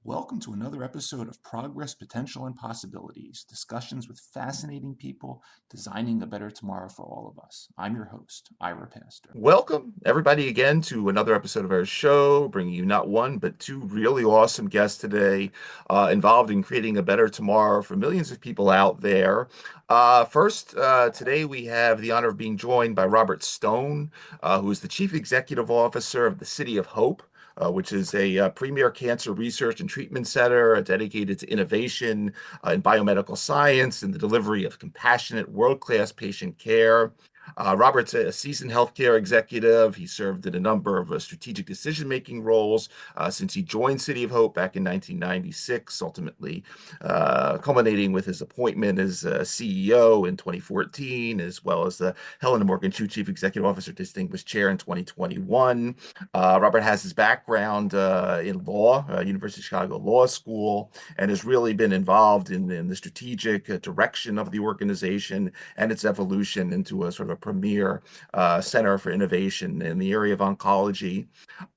Welcome to another episode of Progress, Potential, and Possibilities, discussions with fascinating people designing a better tomorrow for all of us. I'm your host, Ira Pastor. Welcome, everybody, again to another episode of our show, bringing you not one, but two really awesome guests today involved in creating a better tomorrow for millions of people out there. First, today we have the honor of being joined by Robert Stone, who is the Chief Executive Officer of the City of Hope, which is a premier cancer research and treatment center dedicated to innovation in biomedical science and the delivery of compassionate, world-class patient care. Robert's a seasoned healthcare executive. He served in a number of strategic decision-making roles since he joined City of Hope back in 1996, ultimately culminating with his appointment as CEO in 2014, as well as the Helena Morgan Chu Chief Executive Officer Distinguished Chair in 2021. Robert has his background in law, University of Chicago Law School, and has really been involved in the strategic direction of the organization and its evolution into a sort of a premier center for innovation in the area of oncology.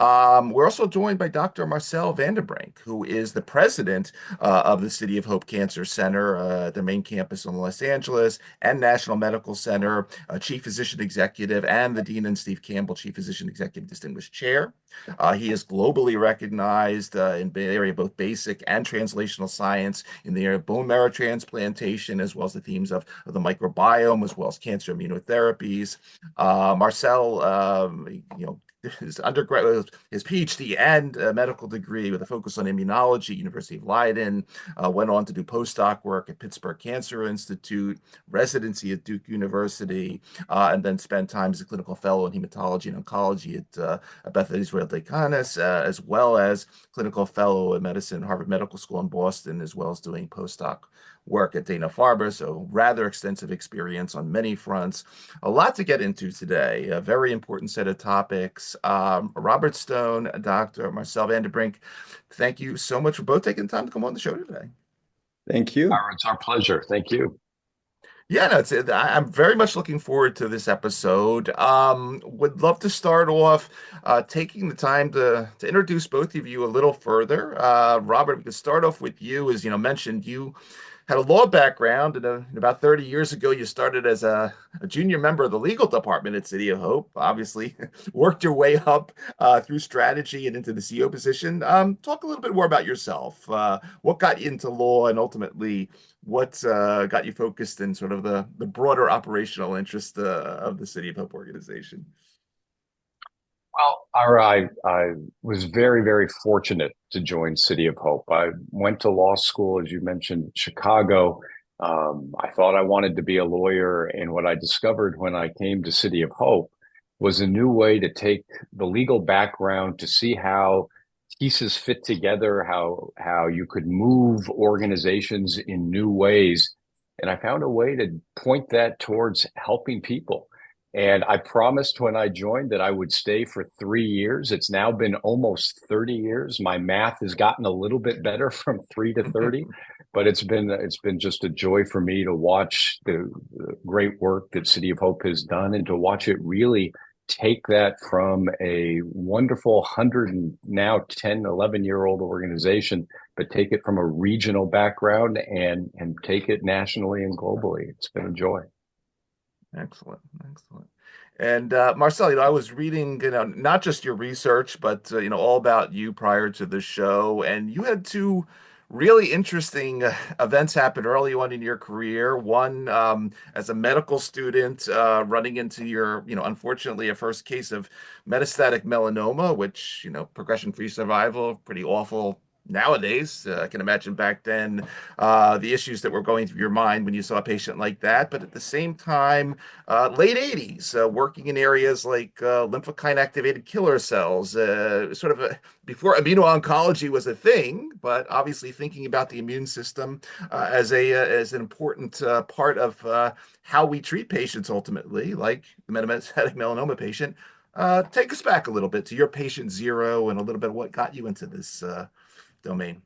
We're also joined by Dr. Marcel Brink, who is the president of the City of Hope Cancer Center, their main campus in Los Angeles, and National Medical Center, chief physician executive, and the Dean and Steve Campbell, chief physician executive distinguished chair. He is globally recognized in the area of both basic and translational science, in the area of bone marrow transplantation, as well as the themes of the microbiome, as well as cancer immunotherapies. Marcel, his undergrad, his PhD and medical degree with a focus on immunology, University of Leiden, went on to do postdoc work at Pittsburgh Cancer Institute, residency at Duke University, and then spent time as a clinical fellow in hematology and oncology at Beth Israel Deaconess, as well as clinical fellow in medicine at Harvard Medical School in Boston, as well as doing postdoc work at Dana-Farber, so rather extensive experience on many fronts. A lot to get into today, a very important set of topics. Robert Stone, Dr. Marcel Brink, thank you so much for both taking the time to come on the show today. Thank you. It's our pleasure. Thank you. Yeah, no, I'm very much looking forward to this episode. Would love to start off taking the time to introduce both of you a little further. Robert, we could start off with you. As mentioned, you had a law background, and about 30 years ago, you started as a junior member of the legal department at City of Hope. Obviously, worked your way up through strategy and into the CEO position. Talk a little bit more about yourself. What got you into law, and ultimately, what got you focused in sort of the broader operational interest of the City of Hope organization? Well, I was very, very fortunate to join City of Hope. I went to law school, as you mentioned, Chicago. I thought I wanted to be a lawyer, and what I discovered when I came to City of Hope was a new way to take the legal background to see how pieces fit together, how you could move organizations in new ways. And I found a way to point that towards helping people. And I promised when I joined that I would stay for 3 years. It's now been almost 30 years. My math has gotten a little bit better from 3 to 30, but it's been just a joy for me to watch the great work that City of Hope has done, and to watch it really take that from a wonderful 100 and now 10, 11-year-old organization, but take it from a regional background and take it nationally and globally. It's been a joy. Excellent. And Marcel, I was reading, not just your research, but all about you prior to the show, and you had two really interesting events happened early on in your career. One, as a medical student, running into your, unfortunately, a first case of metastatic melanoma, which, progression-free survival, pretty awful nowadays. I can imagine back then the issues that were going through your mind when you saw a patient like that. But at the same time, late 80s, working in areas like lymphokine activated killer cells, sort of before immuno-oncology was a thing, but obviously thinking about the immune system as an important part of how we treat patients ultimately, like the metastatic melanoma patient. Take us back a little bit to your patient zero and a little bit of what got you into this domain.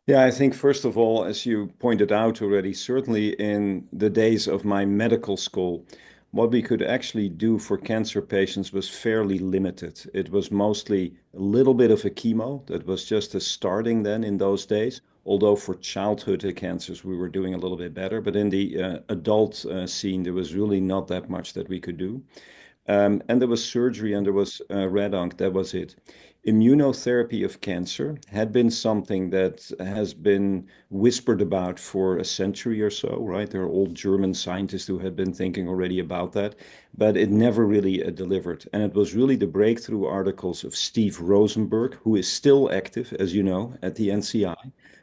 Yeah, I think first of all, as you pointed out already, certainly in the days of my medical school, what we could actually do for cancer patients was fairly limited. It was mostly a little bit of a chemo that was just a starting then in those days. Although for childhood cancers, we were doing a little bit better, but in the adult scene, there was really not that much that we could do. And there was surgery and there was red onc. That was it. Immunotherapy of cancer had been something that has been whispered about for a century or so, right? There are old German scientists who had been thinking already about that, but it never really delivered. And it was really the breakthrough articles of Steve Rosenberg, who is still active, as you know, at the NCI.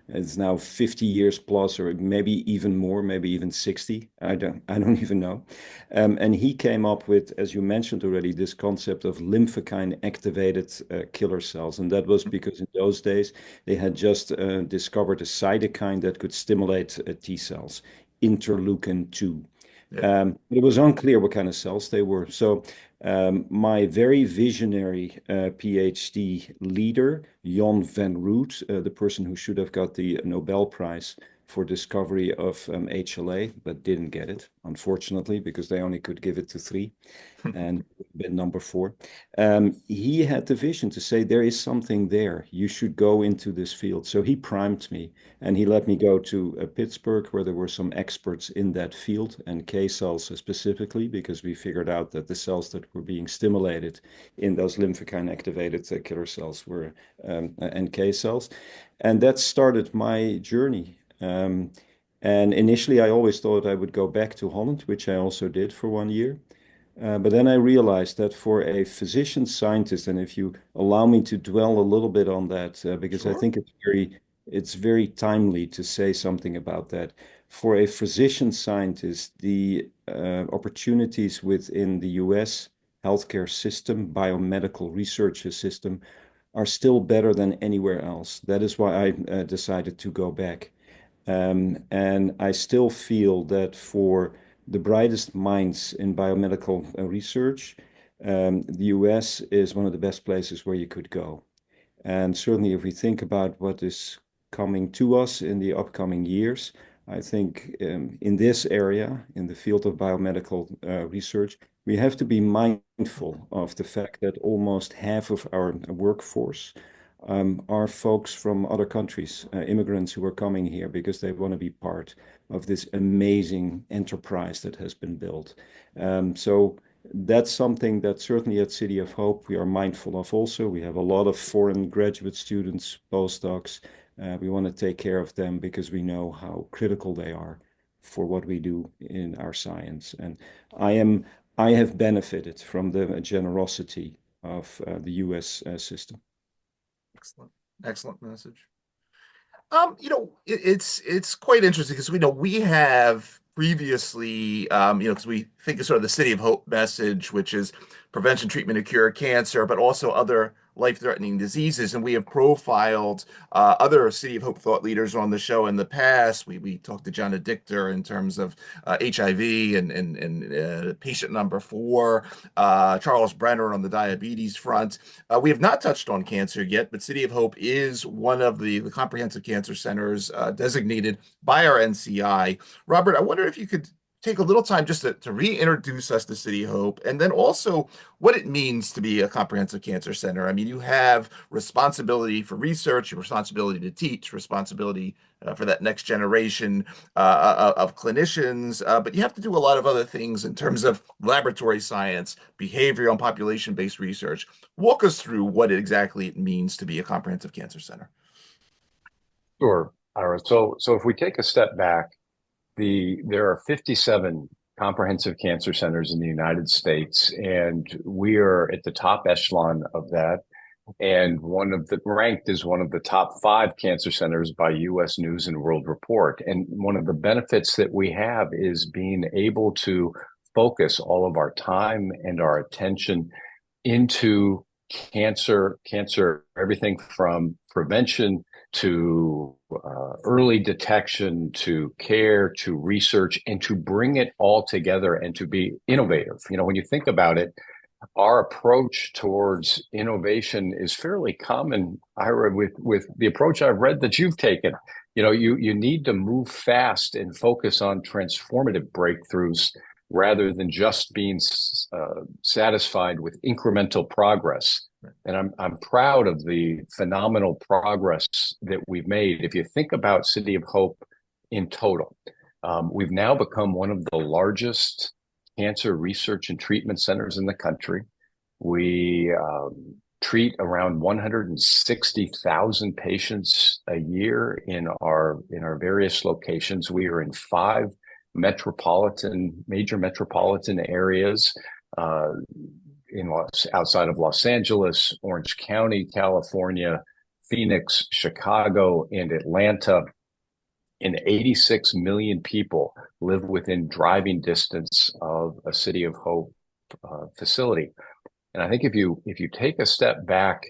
It's now 50 years plus, or maybe even more, maybe even 60. I don't even know. And he came up with, as you mentioned already, this concept of lymphokine activated killer cells. And that was because in those days they had just discovered a cytokine that could stimulate T cells, interleukin 2. Yeah. It was unclear what kind of cells they were. So my very visionary PhD leader, Jon van Root, the person who should have got the Nobel Prize for discovery of HLA, but didn't get it, unfortunately, because they only could give it to three and been number four. He had the vision to say, there is something there. You should go into this field. So he primed me and he let me go to Pittsburgh, where there were some experts in that field and K cells specifically, because we figured out that the cells that were being stimulated in those lymphokine activated killer cells were NK cells. And that started my journey. And initially, I always thought I would go back to Holland, which I also did for 1 year. But then I realized that for a physician scientist, and if you allow me to dwell a little bit on that, because I Sure. think it's very timely to say something about that. For a physician scientist, the opportunities within the US healthcare system, biomedical research system, are still better than anywhere else. That is why I decided to go back. And I still feel that for the brightest minds in biomedical research, the US is one of the best places where you could go. And certainly, if we think about what is coming to us in the upcoming years, I think in this area, in the field of biomedical research, we have to be mindful of the fact that almost half of our workforce are folks from other countries, immigrants who are coming here because they want to be part of this amazing enterprise that has been built. So that's something that certainly at City of Hope we are mindful of also. We have a lot of foreign graduate students, postdocs. We want to take care of them because we know how critical they are for what we do in our science. And I have benefited from the generosity of the US system. Excellent. Excellent message. It's quite interesting because we know we have previously, because we think of sort of the City of Hope message, which is prevention, treatment, and cure of cancer, but also other life-threatening diseases. And we have profiled other City of Hope thought leaders on the show in the past. We talked to John Addictor in terms of HIV and patient number 4, Charles Brenner on the diabetes front. We have not touched on cancer yet, but City of Hope is one of the comprehensive cancer centers designated by our NCI. Robert, I wonder if you could take a little time just to reintroduce us to City of Hope and then also what it means to be a comprehensive cancer center. I mean, you have responsibility for research, responsibility to teach, responsibility for that next generation of clinicians, but you have to do a lot of other things in terms of laboratory science, behavioral and population-based research. Walk us through what exactly it means to be a comprehensive cancer center. Sure. All right. So if we take a step back, there are 57 comprehensive cancer centers in the United States, and we are at the top echelon of that. And ranked as one of the top 5 cancer centers by U.S. News and World Report. And one of the benefits that we have is being able to focus all of our time and our attention into cancer, everything from prevention to early detection to care to research, and to bring it all together and to be innovative. When you think about it, our approach towards innovation is fairly common, Ira, with the approach I've read that you've taken. You need to move fast and focus on transformative breakthroughs rather than just being satisfied with incremental progress. And I'm proud of the phenomenal progress that we've made. If you think about City of Hope in total, we've now become one of the largest cancer research and treatment centers in the country. We treat around 160,000 patients a year in our various locations. We are in 5 major metropolitan areas outside of Los Angeles, Orange County, California, Phoenix, Chicago, and Atlanta. And 86 million people live within driving distance of a City of Hope facility. And I think if you take a step back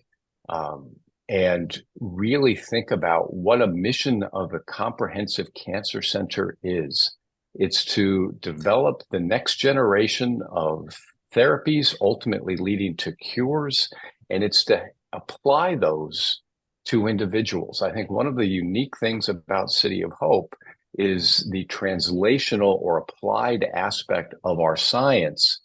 and really think about what a mission of a comprehensive cancer center is, it's to develop the next generation of therapies, ultimately leading to cures, and it's to apply those to individuals. I think one of the unique things about City of Hope is the translational or applied aspect of our science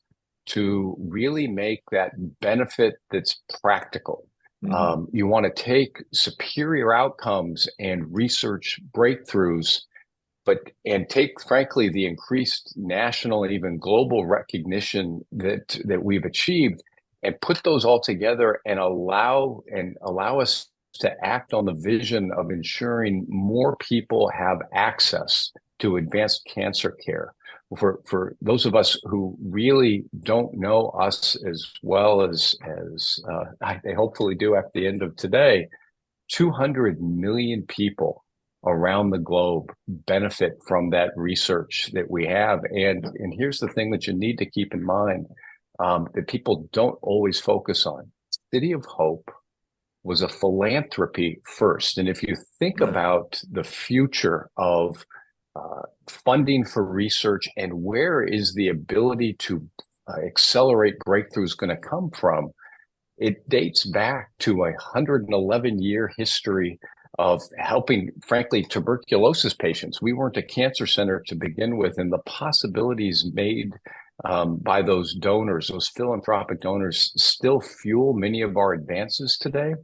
to really make that benefit that's practical. Mm-hmm. You want to take superior outcomes and research breakthroughs, and take, frankly, the increased national and even global recognition that we've achieved, and put those all together and allow us to act on the vision of ensuring more people have access to advanced cancer care. For those of us who really don't know us as well as they hopefully do at the end of today, 200 million people around the globe benefit from that research that we have. And here's the thing that you need to keep in mind that people don't always focus on. City of Hope was a philanthropy first. And if you think about the future of funding for research and where is the ability to accelerate breakthroughs going to come from, it dates back to a 111-year history of helping, frankly, tuberculosis patients. We weren't a cancer center to begin with, and the possibilities made by those donors, those philanthropic donors, still fuel many of our advances today.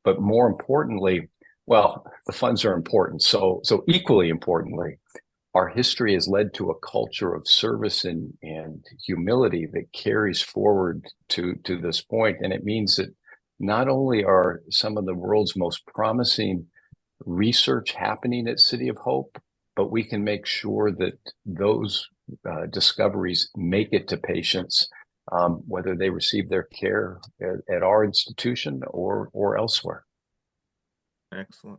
But more importantly, well, the funds are important. So equally importantly, our history has led to a culture of service and humility that carries forward to this point. And it means that not only are some of the world's most promising research happening at City of Hope, but we can make sure that those discoveries make it to patients, whether they receive their care at our institution or elsewhere. Excellent.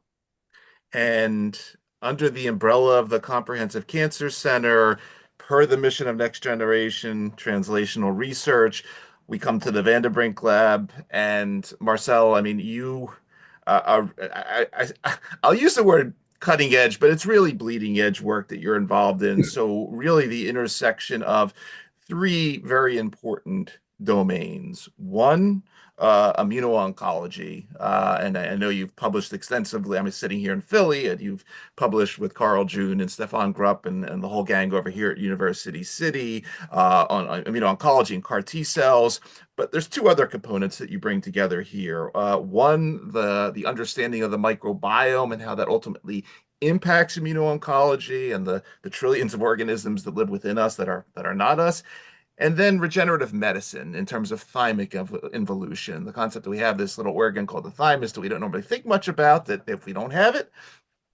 And under the umbrella of the Comprehensive Cancer Center, per the mission of Next Generation Translational Research, we come to the Brink lab. And Marcel, I mean, you I'll use the word cutting edge, but it's really bleeding edge work that you're involved in. So really the intersection of 3 very important domains. One, immuno-oncology. And I know you've published extensively. I'm sitting here in Philly, and you've published with Carl June and Stefan Grupp and the whole gang over here at University City on immuno-oncology and CAR T cells. But there's 2 other components that you bring together here. One, the understanding of the microbiome and how that ultimately impacts immuno-oncology and the trillions of organisms that live within us that are not us. And then regenerative medicine in terms of thymic involution, the concept that we have this little organ called the thymus that we don't normally think much about, that if we don't have it,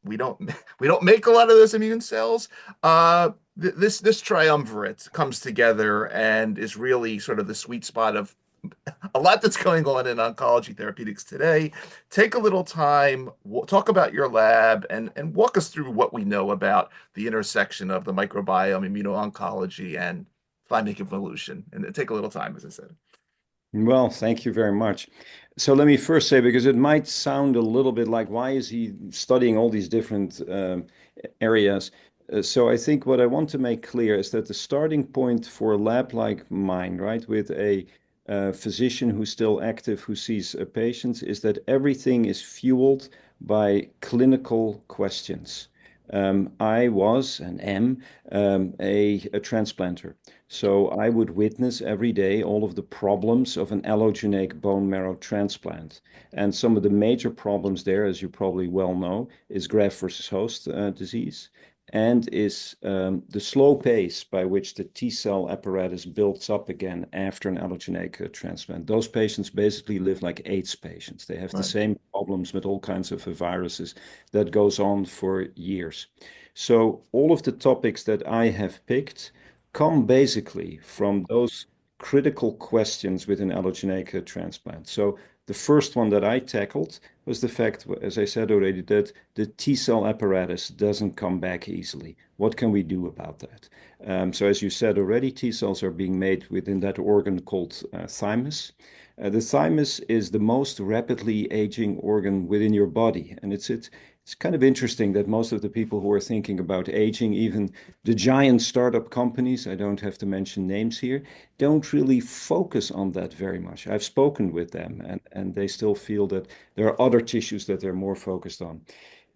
we don't we don't make a lot of those immune cells. This triumvirate comes together and is really sort of the sweet spot of a lot that's going on in oncology therapeutics today. Take a little time, talk about your lab, and walk us through what we know about the intersection of the microbiome, immuno-oncology, and thymic evolution. And take a little time, as I said. Well, thank you very much. So let me first say, because it might sound a little bit like, why is he studying all these different areas? So I think what I want to make clear is that the starting point for a lab like mine, right, with a physician who's still active, who sees patients, is that everything is fueled by clinical questions. I was and am a transplanter. So I would witness every day all of the problems of an allogeneic bone marrow transplant. And some of the major problems there, as you probably well know, is graft-versus-host disease and is the slow pace by which the T cell apparatus builds up again after an allogeneic transplant. Those patients basically live like AIDS patients. They have the same problems with all kinds of viruses that goes on for years. So all of the topics that I have picked come basically from those critical questions with an allogeneic transplant. So the first one that I tackled was the fact, as I said already, that the T cell apparatus doesn't come back easily. What can we do about that? So as you said already, T cells are being made within that organ called thymus. The thymus is the most rapidly aging organ within your body, and it's kind of interesting that most of the people who are thinking about aging, even the giant startup companies, I don't have to mention names here, don't really focus on that very much. I've spoken with them, and they still feel that there are other tissues that they're more focused on.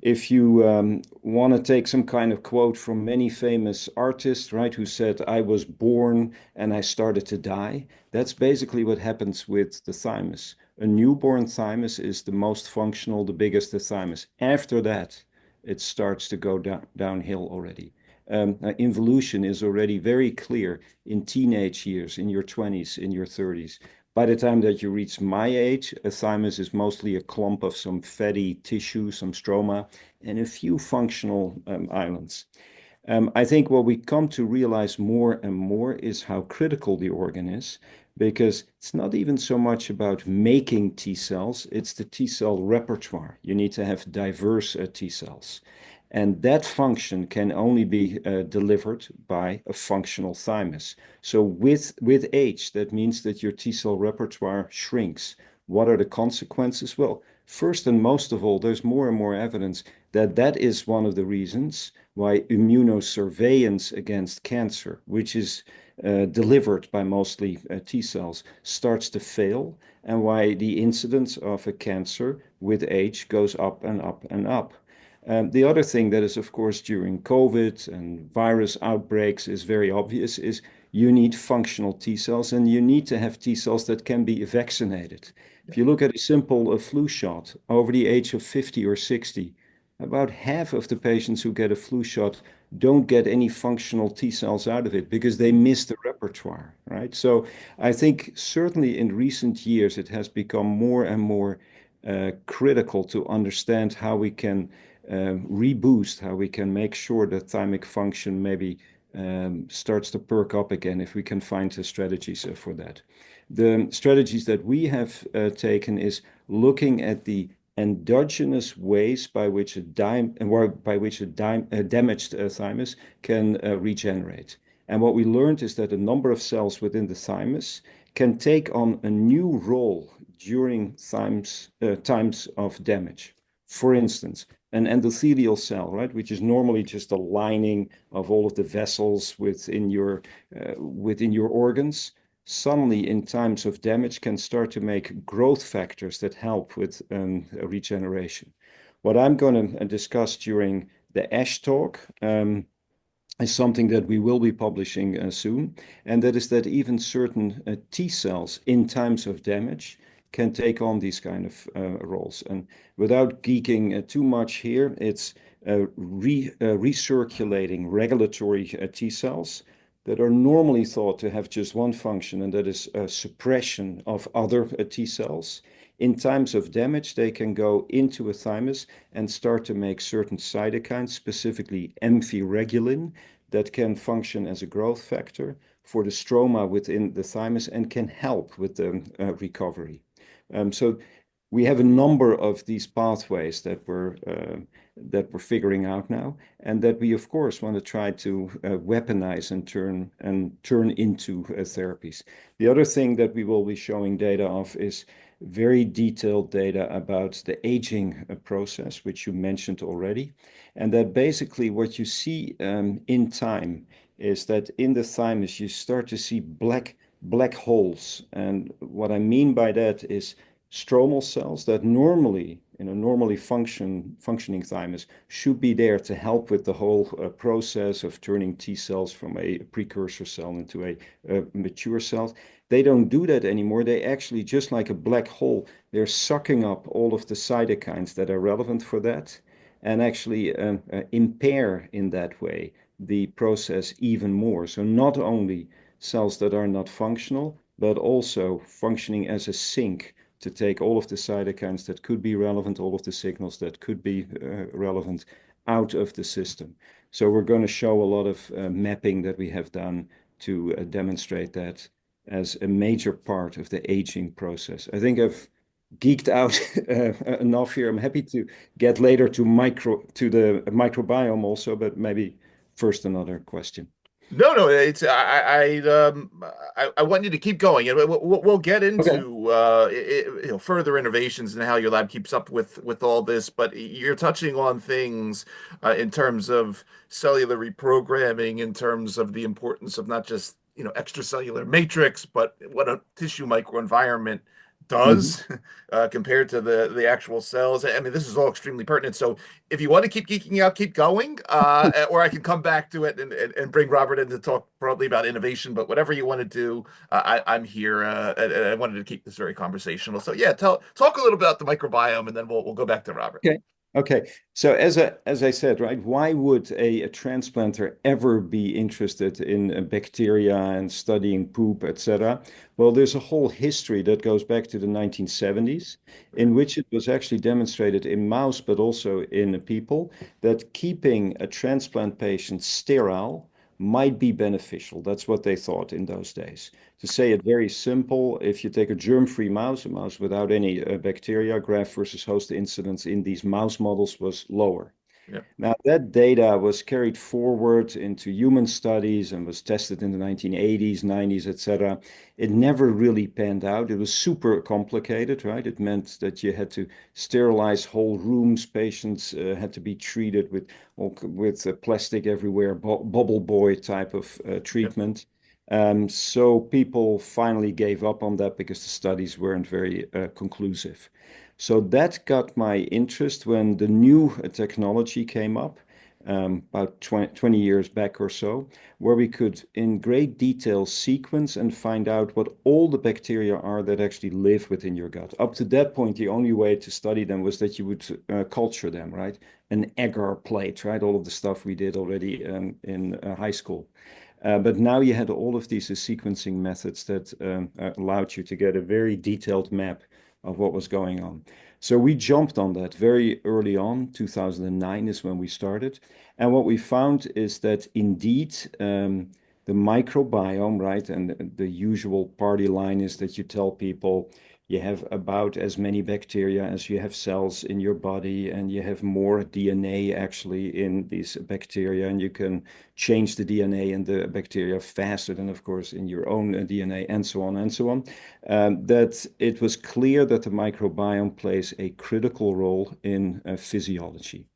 If you want to take some kind of quote from many famous artists, right, who said, I was born and I started to die, that's basically what happens with the thymus. A newborn thymus is the most functional, the biggest the thymus. After that, it starts to go downhill already. Involution is already very clear in teenage years, in your 20s, in your 30s. By the time that you reach my age, a thymus is mostly a clump of some fatty tissue, some stroma, and a few functional islands. I think what we come to realize more and more is how critical the organ is, because it's not even so much about making T cells, it's the T cell repertoire. You need to have diverse T cells. And that function can only be delivered by a functional thymus. So with age, that means that your T cell repertoire shrinks. What are the consequences? Well, first and most of all, there's more and more evidence that that is one of the reasons why immunosurveillance against cancer, which is delivered by mostly T cells, starts to fail, and why the incidence of a cancer with age goes up and up and up. The other thing that is, of course, during COVID and virus outbreaks is very obvious is you need functional T cells, and you need to have T cells that can be vaccinated. If you look at a simple flu shot over the age of 50 or 60, about half of the patients who get a flu shot don't get any functional T cells out of it because they miss the repertoire, right? So I think certainly in recent years, it has become more and more critical to understand how we can reboost, how we can make sure that thymic function maybe starts to perk up again if we can find the strategies for that. The strategies that we have taken is looking at the endogenous ways by which a damaged thymus can regenerate. And what we learned is that a number of cells within the thymus can take on a new role during times of damage. For instance, an endothelial cell, right, which is normally just a lining of all of the vessels within your organs, suddenly in times of damage can start to make growth factors that help with regeneration. What I'm going to discuss during the ASH talk is something that we will be publishing soon, and that is that even certain T cells in times of damage can take on these kind of roles. And without geeking too much here, it's recirculating regulatory T cells that are normally thought to have just one function, and that is suppression of other T cells in times of damage, they can go into a thymus and start to make certain cytokines, specifically amphiregulin, that can function as a growth factor for the stroma within the thymus and can help with the recovery. So we have a number of these pathways that we're figuring out now, and that we of course want to try to weaponize and turn into therapies. The other thing that we will be showing data of is very detailed data about the aging process, which you mentioned already, and that basically what you see in time is that in the thymus you start to see black holes, and what I mean by that is stromal cells that normally, in a normally functioning thymus, should be there to help with the whole process of turning T cells from a precursor cell into a mature cell. They don't do that anymore. They actually, just like a black hole, they're sucking up all of the cytokines that are relevant for that and actually impair in that way the process even more. So not only cells that are not functional, but also functioning as a sink to take all of the cytokines that could be relevant, all of the signals that could be relevant out of the system. So we're going to show a lot of mapping that we have done to demonstrate that as a major part of the aging process. I think I've geeked out enough here. I'm happy to get later to the microbiome also, but maybe first another question. No, it's I want you to keep going, and we'll get into further innovations and how your lab keeps up with all this. But you're touching on things in terms of cellular reprogramming, in terms of the importance of not just extracellular matrix, but what a tissue microenvironment does compared to the actual cells. I mean, this is all extremely pertinent. So if you want to keep geeking out, keep going, or I can come back to it and bring Robert in to talk probably about innovation, but whatever you want to do, I'm here. And I wanted to keep this very conversational. So yeah, talk a little bit about the microbiome, and then we'll go back to Robert. Okay. Okay. So as I said, right, why would a transplanter ever be interested in bacteria and studying poop, etc.? Well, there's a whole history that goes back to the 1970s, in which it was actually demonstrated in mouse, but also in people, that keeping a transplant patient sterile might be beneficial. That's what they thought in those days. To say it very simple, if you take a germ-free mouse, a mouse without any bacteria, graft-versus-host incidence in these mouse models was lower. Yeah. Now, that data was carried forward into human studies and was tested in the 1980s, 90s, etc. It never really panned out. It was super complicated, right? It meant that you had to sterilize whole rooms. Patients had to be treated with plastic everywhere, bubble boy type of treatment. So people finally gave up on that because the studies weren't very conclusive. So that got my interest when the new technology came up about 20 years back or so, where we could in great detail sequence and find out what all the bacteria are that actually live within your gut. Up to that point, the only way to study them was that you would culture them, right? An agar plate, right? All of the stuff we did already in high school. But now you had all of these sequencing methods that allowed you to get a very detailed map of what was going on. So we jumped on that very early on. 2009 is when we started. And what we found is that indeed the microbiome, right, and the usual party line is that you tell people you have about as many bacteria as you have cells in your body, and you have more DNA actually in these bacteria, and you can change the DNA in the bacteria faster than, of course, in your own DNA, and so on and so on. That it was clear that the microbiome plays a critical role in physiology.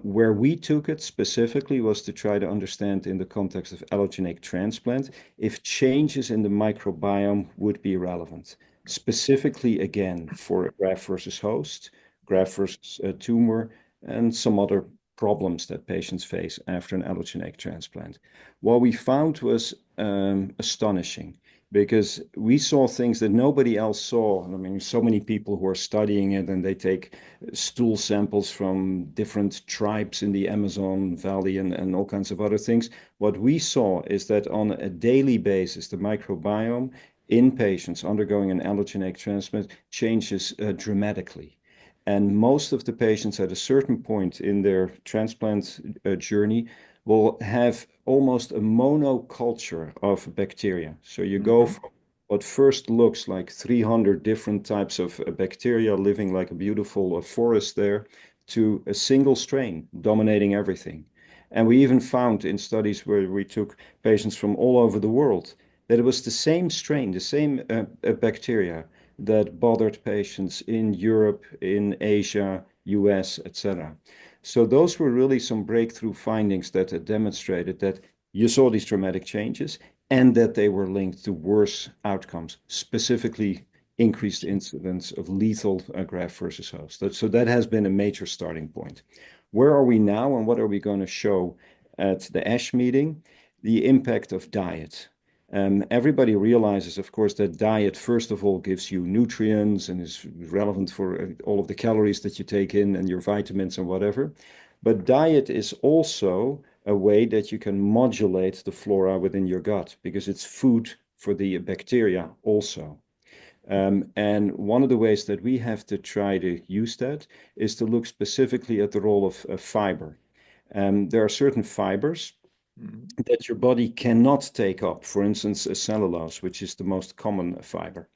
Where we took it specifically was to try to understand in the context of allogeneic transplant if changes in the microbiome would be relevant. Specifically, again, for graft versus host, graft versus tumor, and some other problems that patients face after an allogeneic transplant. What we found was astonishing, because we saw things that nobody else saw. I mean, so many people who are studying it, and they take stool samples from different tribes in the Amazon Valley and all kinds of other things. What we saw is that on a daily basis, the microbiome in patients undergoing an allogeneic transplant changes dramatically. And most of the patients at a certain point in their transplant journey will have almost a monoculture of bacteria. So you go from what first looks like 300 different types of bacteria living like a beautiful forest there to a single strain dominating everything. And we even found in studies where we took patients from all over the world that it was the same strain, the same bacteria that bothered patients in Europe, in Asia, US, etc. So those were really some breakthrough findings that demonstrated that you saw these dramatic changes and that they were linked to worse outcomes, specifically increased incidence of lethal graft versus host. So that has been a major starting point. Where are we now and what are we going to show at the ASH meeting? The impact of diet. Everybody realizes, of course, that diet, first of all, gives you nutrients and is relevant for all of the calories that you take in and your vitamins and whatever. But diet is also a way that you can modulate the flora within your gut because it's food for the bacteria also. And one of the ways that we have to try to use that is to look specifically at the role of fiber. There are certain fibers that your body cannot take up, for instance, cellulose, which is the most common fiber.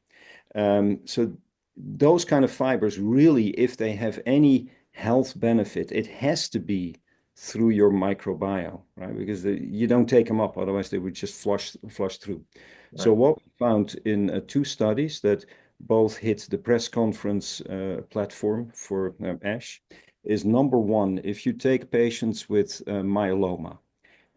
So those kind of fibers really, if they have any health benefit, it has to be through your microbiome, right? Because you don't take them up, otherwise they would just flush through. Right. So what we found in two studies that both hit the press conference platform for ASH is number one, if you take patients with myeloma,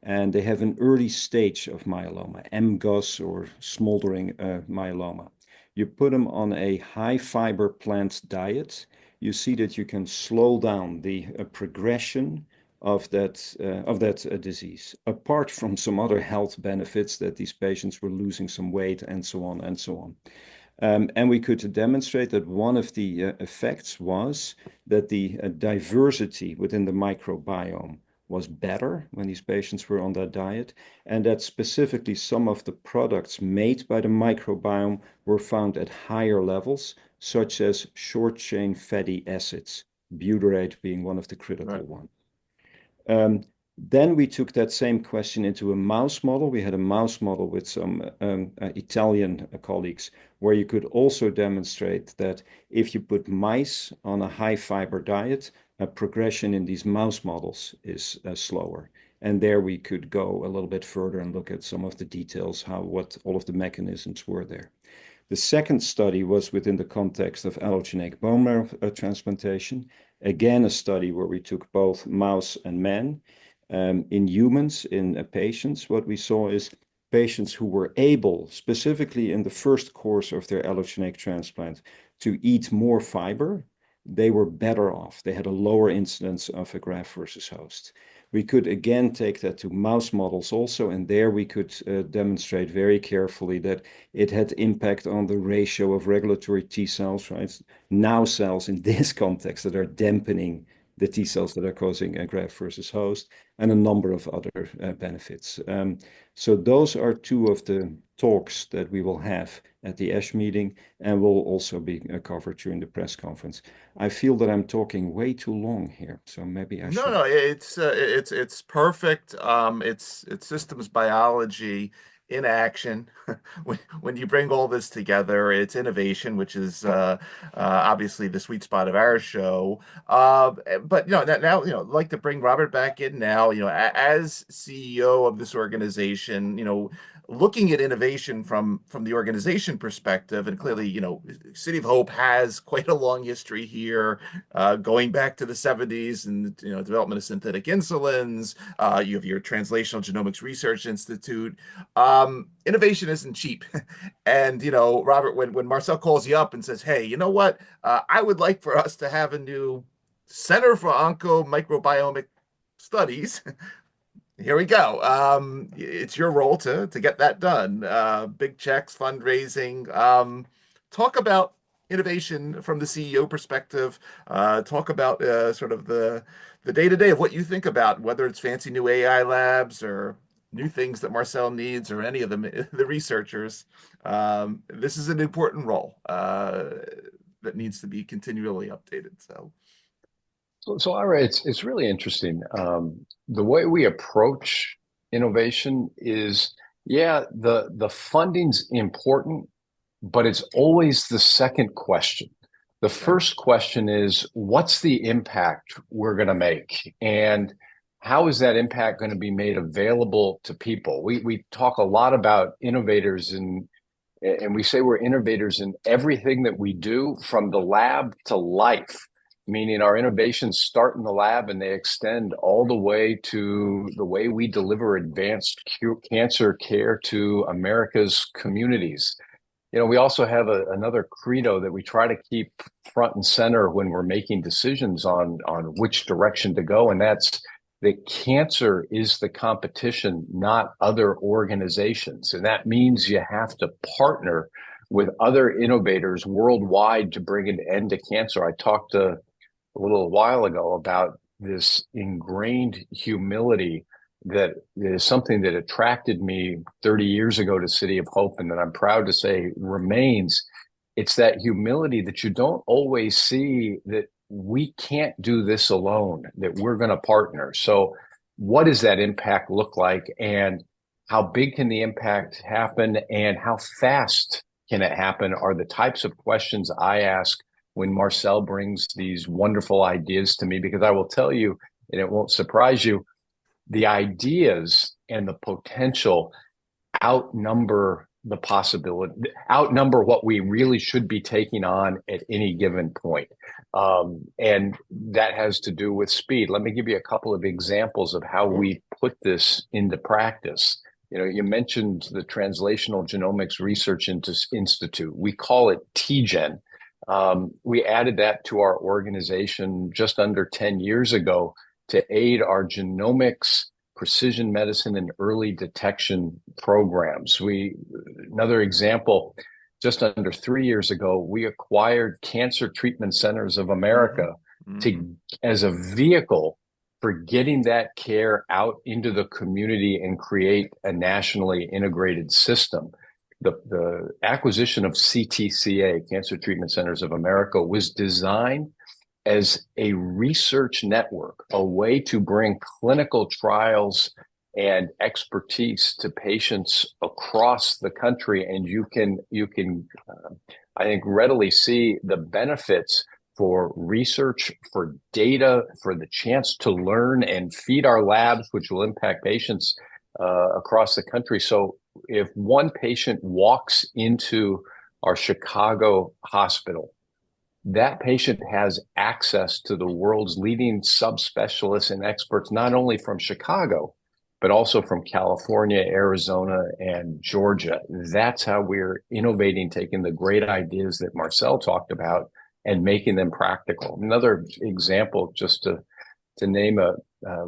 and they have an early stage of myeloma, MGUS or smoldering myeloma. You put them on a high fiber plant diet, you see that you can slow down the progression of that disease, apart from some other health benefits that these patients were losing some weight and so on and so on. And we could demonstrate that one of the effects was that the diversity within the microbiome was better when these patients were on that diet, and that specifically some of the products made by the microbiome were found at higher levels, such as short-chain fatty acids, butyrate being one of the critical ones. Then we took that same question into a mouse model. We had a mouse model with some Italian colleagues where you could also demonstrate that if you put mice on a high fiber diet, progression in these mouse models is slower. And there we could go a little bit further and look at some of the details, what all of the mechanisms were there. The second study was within the context of allogeneic bone marrow transplantation. Again, a study where we took both mouse and man. In humans, in patients, what we saw is patients who were able, specifically in the first course of their allogeneic transplant, to eat more fiber, they were better off. They had a lower incidence of a graft versus host. We could again take that to mouse models also, and there we could demonstrate very carefully that it had impact on the ratio of regulatory T cells, right? Now cells in this context that are dampening the T cells that are causing a graft versus host, and a number of other benefits. So those are two of the talks that we will have at the ASH meeting and will also be covered during the press conference. I feel that I'm talking way too long here, so maybe I should. No, it's perfect. It's systems biology in action. When you bring all this together, it's innovation, which is obviously the sweet spot of our show. But now I'd like to bring Robert back in now. As CEO of this organization, looking at innovation from the organization perspective, and clearly, City of Hope has quite a long history here, going back to the 70s and development of synthetic insulins. You have your Translational Genomics Research Institute. Innovation isn't cheap. And Robert, when Marcel calls you up and says, "Hey, you know what? I would like for us to have a new Center for Microbiomic Studies." Here we go. It's your role to get that done. Big checks, fundraising. Talk about innovation from the CEO perspective. Talk about sort of the day-to-day of what you think about, whether it's fancy new AI labs or new things that Marcel needs or any of the researchers. This is an important role that needs to be continually updated. So Ira, it's really interesting. The way we approach innovation is, yeah, the funding's important, but it's always the second question. The first question is, what's the impact we're going to make? And how is that impact going to be made available to people? We talk a lot about innovators and we say we're innovators in everything that we do, from the lab to life, meaning our innovations start in the lab and they extend all the way to the way we deliver advanced cancer care to America's communities. We also have another credo that we try to keep front and center when we're making decisions on which direction to go, and that's that cancer is the competition, not other organizations. And that means you have to partner with other innovators worldwide to bring an end to cancer. I talked a little while ago about this ingrained humility that is something that attracted me 30 years ago to City of Hope, and that I'm proud to say remains. It's that humility that you don't always see, that we can't do this alone, that we're going to partner. So what does that impact look like, and how big can the impact happen, and how fast can it happen are the types of questions I ask when Marcel brings these wonderful ideas to me, because I will tell you, and it won't surprise you, the ideas and the potential outnumber the possibility, outnumber what we really should be taking on at any given point. And that has to do with speed. Let me give you a couple of examples of how we put this into practice. You mentioned the Translational Genomics Research Institute. We call it TGen. We added that to our organization just under 10 years ago to aid our genomics, precision medicine, and early detection programs. Another example, just under 3 years ago, we acquired Cancer Treatment Centers of America as a vehicle for getting that care out into the community and create a nationally integrated system. The acquisition of CTCA, Cancer Treatment Centers of America, was designed as a research network, a way to bring clinical trials and expertise to patients across the country. And you can, I think, readily see the benefits for research, for data, for the chance to learn and feed our labs, which will impact patients across the country. So if one patient walks into our Chicago hospital, that patient has access to the world's leading subspecialists and experts, not only from Chicago, but also from California, Arizona, and Georgia. That's how we're innovating, taking the great ideas that Marcel talked about and making them practical. Another example, just to name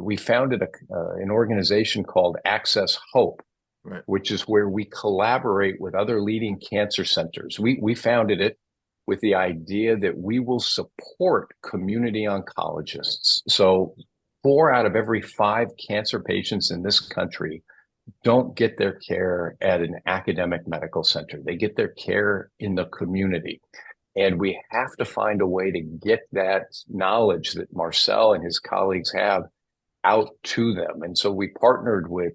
we founded an organization called Access Hope, right, which is where we collaborate with other leading cancer centers. We founded it with the idea that we will support community oncologists. So 4 out of every 5 cancer patients in this country don't get their care at an academic medical center. They get their care in the community. And we have to find a way to get that knowledge that Marcel and his colleagues have out to them. And so we partnered with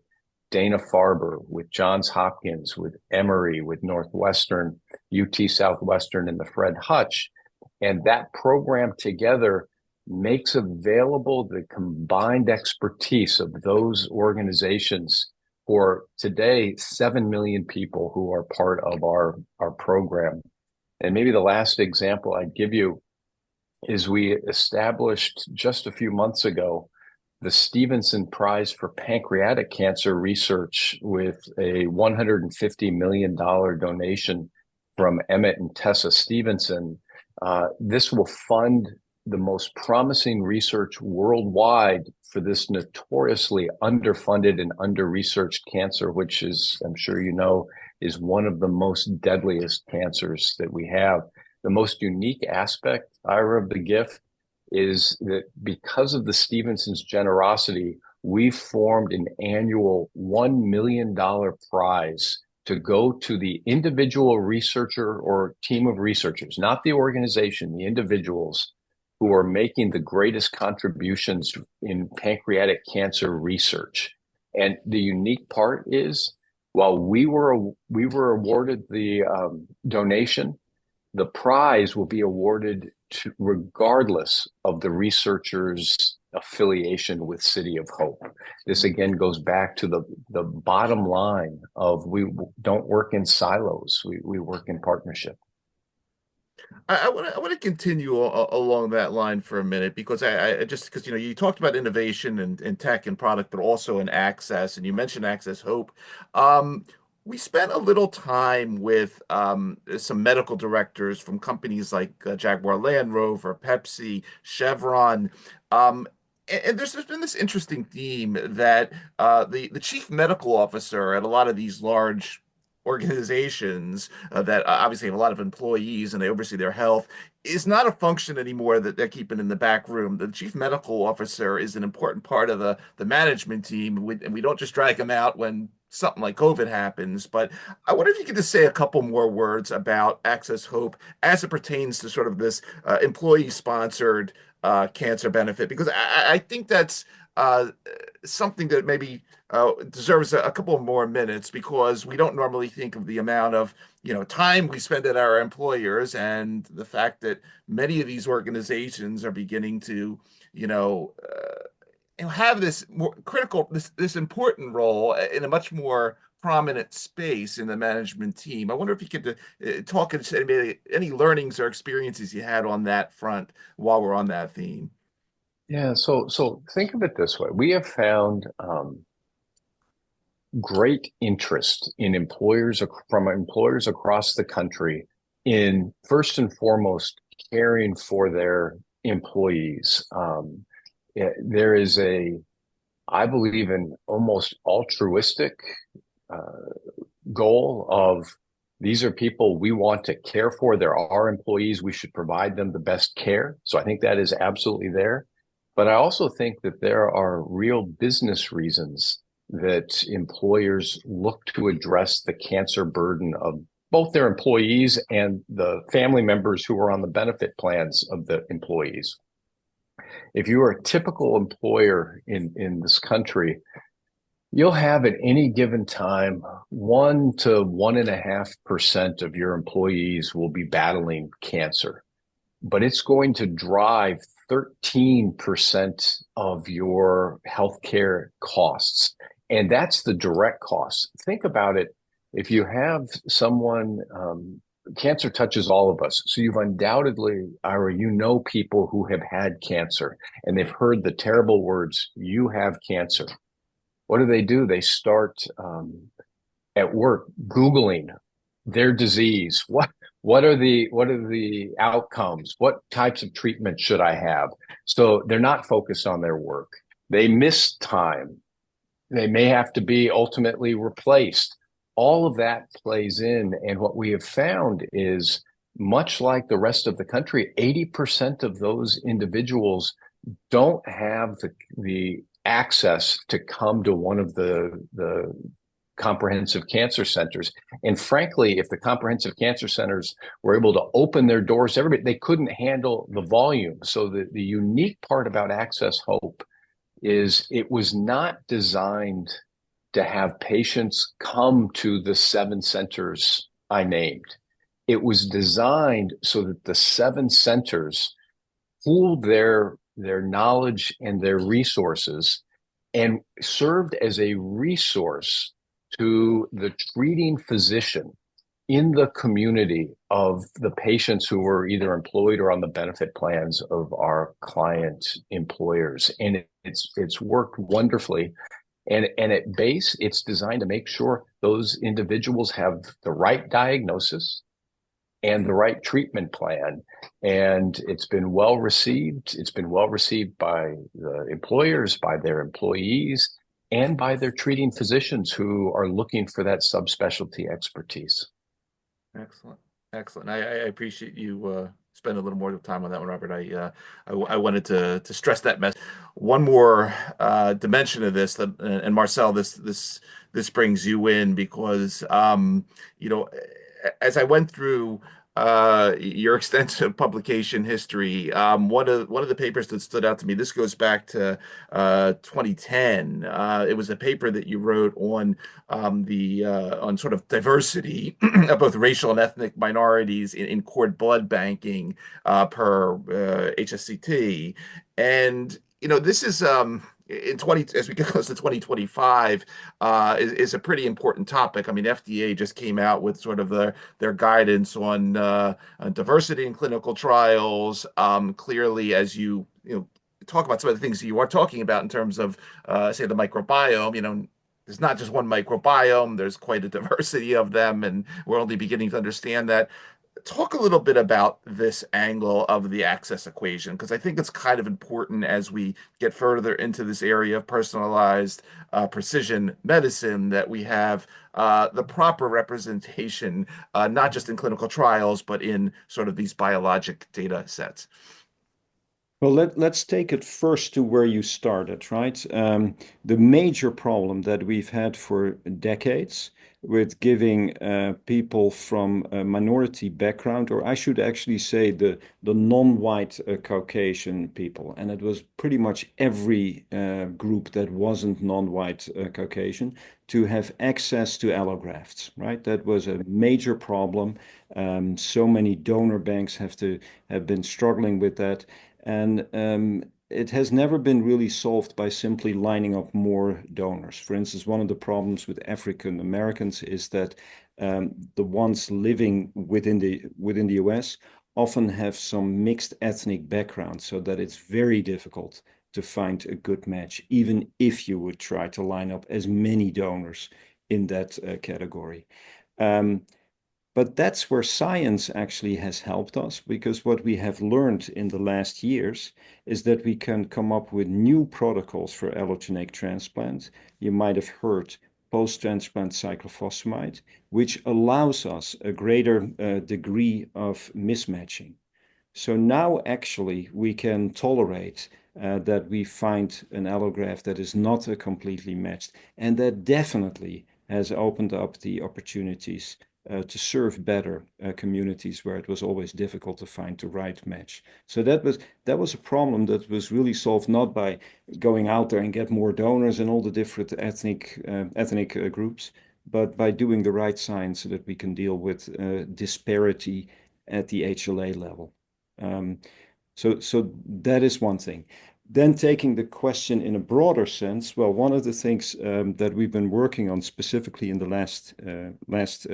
Dana-Farber, with Johns Hopkins, with Emory, with Northwestern, UT Southwestern, and the Fred Hutch. And that program together makes available the combined expertise of those organizations for today 7 million people who are part of our program. And maybe the last example I'd give you is we established just a few months ago the Stevenson Prize for Pancreatic Cancer Research with a $150 million donation from Emmett and Tessa Stevenson. This will fund the most promising research worldwide for this notoriously underfunded and under-researched cancer, which is, I'm sure you know, is one of the most deadliest cancers that we have. The most unique aspect, Ira, of the gift is that because of the Stevenson's generosity, we formed an annual $1 million prize to go to the individual researcher or team of researchers, not the organization, the individuals who are making the greatest contributions in pancreatic cancer research. And the unique part is, while we were awarded the donation, the prize will be awarded to, regardless of the researcher's affiliation with City of Hope. This again goes back to the bottom line of we don't work in silos, we work in partnership. I want to continue along that line for a minute, because I just, because you talked about innovation and tech and product, but also in access, and you mentioned Access Hope. We spent a little time with some medical directors from companies like Jaguar Land Rover, Pepsi, Chevron. And there's been this interesting theme that the chief medical officer at a lot of these large organizations that obviously have a lot of employees and they oversee their health is not a function anymore that they're keeping in the back room. The chief medical officer is an important part of the management team, and we don't just drag them out when something like COVID happens. But I wonder if you could just say a couple more words about Access Hope as it pertains to sort of this employee-sponsored cancer benefit, because I think that's something that maybe deserves a couple more minutes, because we don't normally think of the amount of time we spend at our employers, and the fact that many of these organizations are beginning to have this more critical, this important role in a much more prominent space in the management team. I wonder if you could talk and say maybe any learnings or experiences you had on that front while we're on that theme. Yeah, so think of it this way. We have found great interest in from employers across the country in, first and foremost, caring for their employees. There is I believe, an almost altruistic goal of, these are people we want to care for. They're our employees. We should provide them the best care. So I think that is absolutely there. But I also think that there are real business reasons that employers look to address the cancer burden of both their employees and the family members who are on the benefit plans of the employees. If you are a typical employer in this country, you'll have at any given time 1 to 1.5% of your employees will be battling cancer, but it's going to drive 13% of your healthcare costs. And that's the direct cost. Think about it. If you have someone, cancer touches all of us. So you've undoubtedly, Ira, people who have had cancer and they've heard the terrible words, "You have cancer." What do? They start at work Googling their disease. What are the outcomes? What types of treatment should I have? So they're not focused on their work. They miss time. They may have to be ultimately replaced. All of that plays in. And what we have found is, much like the rest of the country, 80% of those individuals don't have the access to come to one of the comprehensive cancer centers. And frankly, if the comprehensive cancer centers were able to open their doors to everybody, they couldn't handle the volume. So the unique part about Access Hope is it was not designed to have patients come to the 7 centers I named. It was designed so that the 7 centers pooled their knowledge and their resources and served as a resource to the treating physician in the community of the patients who were either employed or on the benefit plans of our client employers. And it's worked wonderfully. And at base, it's designed to make sure those individuals have the right diagnosis and the right treatment plan. And it's been well received. It's been well received by the employers, by their employees, and by their treating physicians who are looking for that subspecialty expertise. Excellent. Excellent. I appreciate you spend a little more time on that one, Robert. I wanted to stress that message. One more dimension of this that, and Marcel, this brings you in because you know, as I went through your extensive publication history, one of the papers that stood out to me. This goes back to 2010. It was a paper that you wrote the on sort of diversity of both racial and ethnic minorities in cord blood banking per HSCT, and this is in 20 as we get close to 2025 is a pretty important topic. I mean, FDA just came out with sort of their guidance on diversity in clinical trials. Clearly, as you talk about some of the things you are talking about in terms of say the microbiome, there's not just one microbiome, there's quite a diversity of them, and we're only beginning to understand that. Talk a little bit about this angle of the access equation, because I think it's kind of important as we get further into this area of personalized precision medicine that we have the proper representation, not just in clinical trials, but in sort of these biologic data sets. Well, let's take it first to where you started, right? The major problem that we've had for decades with giving people from a minority background, or I should actually say the non-white Caucasian people, and it was pretty much every group that wasn't non-white Caucasian, to have access to allografts, right? That was a major problem. So many donor banks have been struggling with that. And it has never been really solved by simply lining up more donors. For instance, one of the problems with African Americans is that the ones living within the US often have some mixed ethnic background, so that it's very difficult to find a good match, even if you would try to line up as many donors in that category. But that's where science actually has helped us, because what we have learned in the last years is that we can come up with new protocols for allogeneic transplant. You might have heard post-transplant cyclophosphamide, which allows us a greater degree of mismatching. So now actually we can tolerate that we find an allograft that is not completely matched, and that definitely has opened up the opportunities to serve better communities where it was always difficult to find the right match. So that was a problem that was really solved not by going out there and get more donors in all the different ethnic groups, but by doing the right science so that we can deal with disparity at the HLA level. So that is one thing. Then taking the question in a broader sense, well, one of the things that we've been working on specifically in the last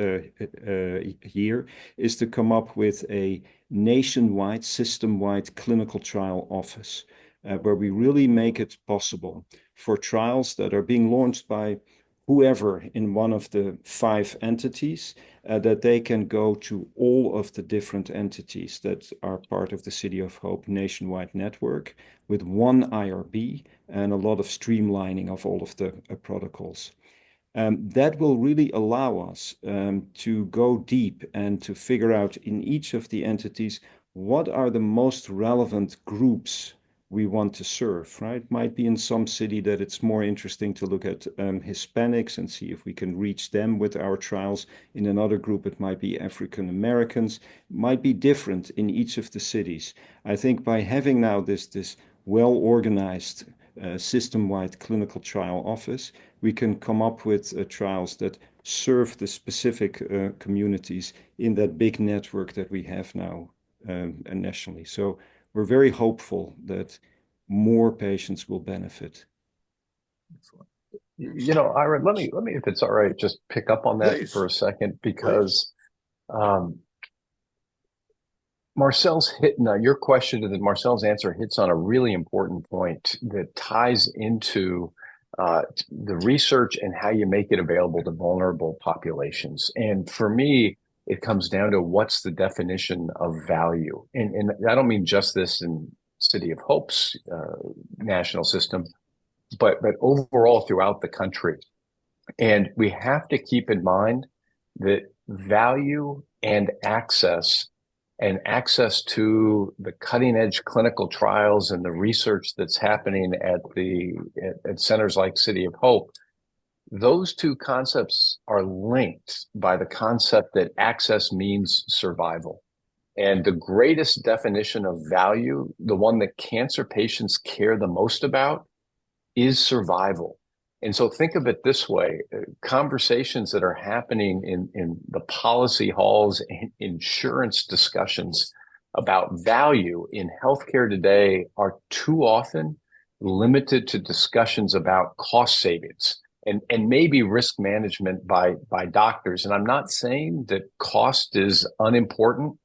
year is to come up with a nationwide, system-wide clinical trial office where we really make it possible for trials that are being launched by whoever in one of the 5 entities, that they can go to all of the different entities that are part of the City of Hope nationwide network with one IRB and a lot of streamlining of all of the protocols. That will really allow us to go deep and to figure out in each of the entities what are the most relevant groups we want to serve, right? Might be in some city that it's more interesting to look at Hispanics and see if we can reach them with our trials. In another group, it might be African Americans, might be different in each of the cities. I think by having now this well-organized system-wide clinical trial office, we can come up with trials that serve the specific communities in that big network that we have now nationally. So we're very hopeful that more patients will benefit. Excellent. Ira, let me, if it's all right, just pick up on that Please. for a second, because Marcel's your question and then Marcel's answer hits on a really important point that ties into the research and how you make it available to vulnerable populations. And for me, it comes down to what's the definition of value. And I don't mean just this in City of Hope's national system, but overall throughout the country. And we have to keep in mind that value and access to the cutting edge clinical trials and the research that's happening at centers like City of Hope, those two concepts are linked by the concept that access means survival. And the greatest definition of value, the one that cancer patients care the most about, is survival. And so think of it this way, conversations that are happening in the policy halls and insurance discussions about value in healthcare today are too often limited to discussions about cost savings and maybe risk management by doctors. And I'm not saying that cost is unimportant,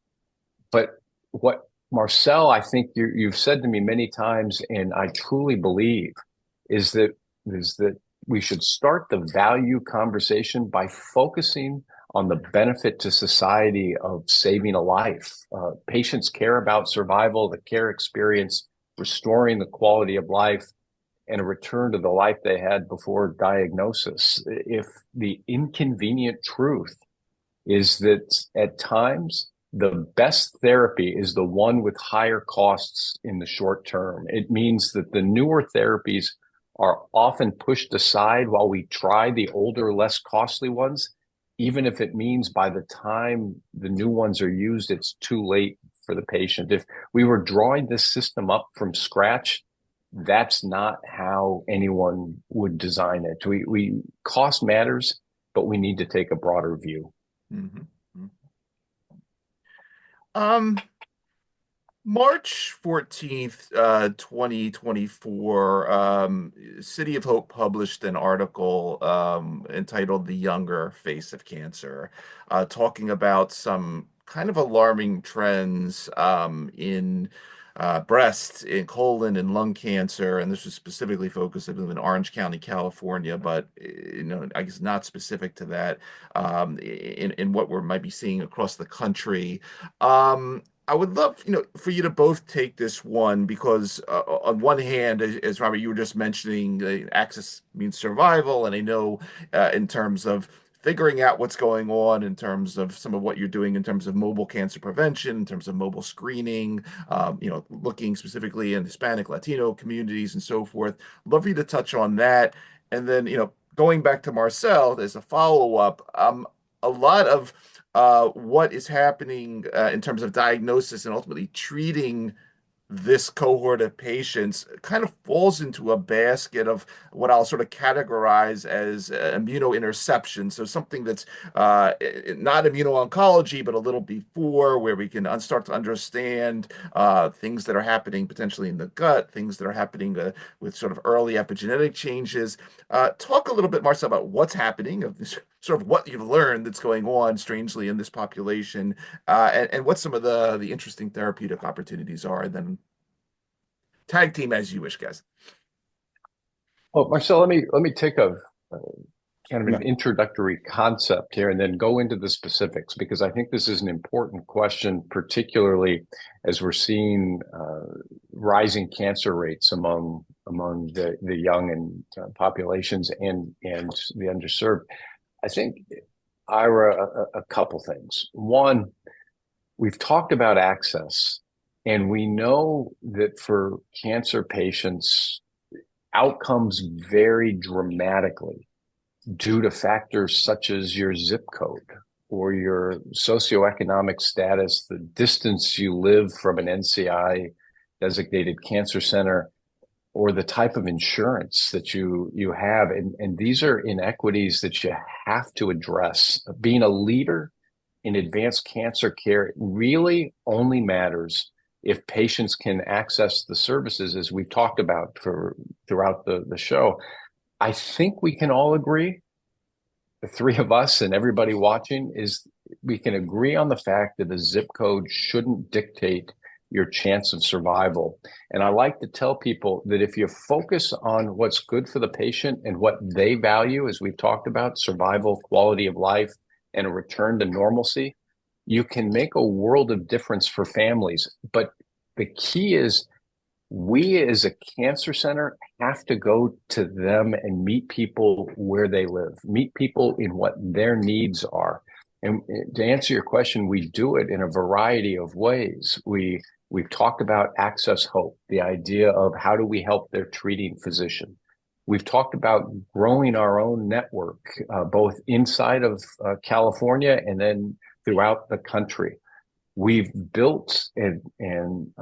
but what Marcel, I think you've said to me many times, and I truly believe, is that we should start the value conversation by focusing on the benefit to society of saving a life. Patients care about survival, the care experience, restoring the quality of life, and a return to the life they had before diagnosis. If the inconvenient truth is that at times, the best therapy is the one with higher costs in the short term. It means that the newer therapies are often pushed aside while we try the older, less costly ones, even if it means by the time the new ones are used, it's too late for the patient. If we were drawing this system up from scratch, that's not how anyone would design it. We cost matters, but we need to take a broader view. Mm-hmm. March 14th, 2024, City of Hope published an article entitled The Younger Face of Cancer, talking about some kind of alarming trends in breast, in colon, and lung cancer. And this was specifically focused in Orange County, California, but I guess not specific to that in what we might be seeing across the country. I would love, for you to both take this one because, on one hand, as Robert, you were just mentioning, access means survival, and I know in terms of figuring out what's going on, in terms of some of what you're doing, in terms of mobile cancer prevention, in terms of mobile screening, looking specifically in Hispanic, Latino communities, and so forth. Love for you to touch on that, and then, going back to Marcel as a follow-up, a lot of what is happening in terms of diagnosis and ultimately treating this cohort of patients kind of falls into a basket of what I'll sort of categorize as immunointerception. So something that's not immuno-oncology, but a little before, where we can start to understand things that are happening potentially in the gut, things that are happening with sort of early epigenetic changes. Talk a little bit, Marcel, about what's happening, of this, sort of what you've learned that's going on strangely in this population, and what some of the interesting therapeutic opportunities are, and then tag team as you wish, guys. Well, Marcel, let me take a kind of an introductory concept here and then go into the specifics, because I think this is an important question, particularly as we're seeing rising cancer rates among the young and populations and the underserved. I think, Ira, a couple things. One, we've talked about access, and we know that for cancer patients, outcomes vary dramatically due to factors such as your zip code or your socioeconomic status, the distance you live from an NCI designated cancer center, or the type of insurance that you have. And these are inequities that you have to address. Being a leader in advanced cancer care really only matters if patients can access the services, as we've talked about throughout the show. I think we can all agree, the three of us and everybody watching, is we can agree on the fact that a zip code shouldn't dictate your chance of survival. And I like to tell people that if you focus on what's good for the patient and what they value, as we've talked about, survival, quality of life, and a return to normalcy, you can make a world of difference for families. But the key is, we as a cancer center have to go to them and meet people where they live, meet people in what their needs are. And to answer your question, we do it in a variety of ways. We've talked about access hope, the idea of how do we help their treating physician. We've talked about growing our own network, both inside of California and then throughout the country. We've built and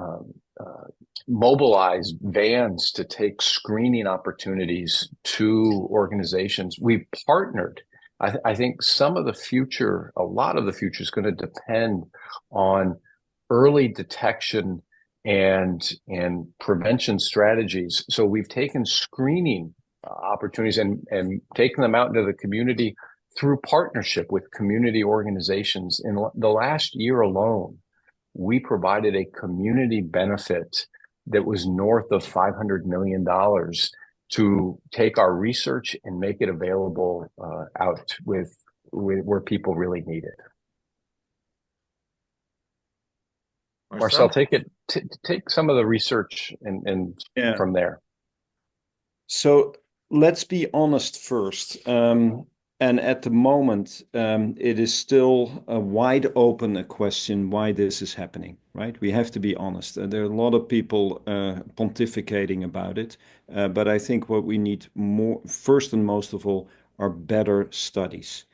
mobilized vans to take screening opportunities to organizations. We've partnered. I think some of the future, a lot of the future is going to depend on early detection and prevention strategies. So we've taken screening opportunities and taken them out into the community through partnership with community organizations. In the last year alone, we provided a community benefit that was north of $500 million to take our research and make it available out with where people really need it. Marcel, take some of the research and from there. So let's be honest first. And at the moment, it is still a wide open a question why this is happening, right? We have to be honest. There are a lot of people pontificating about it, but I think what we need more, first and most of all, are better studies.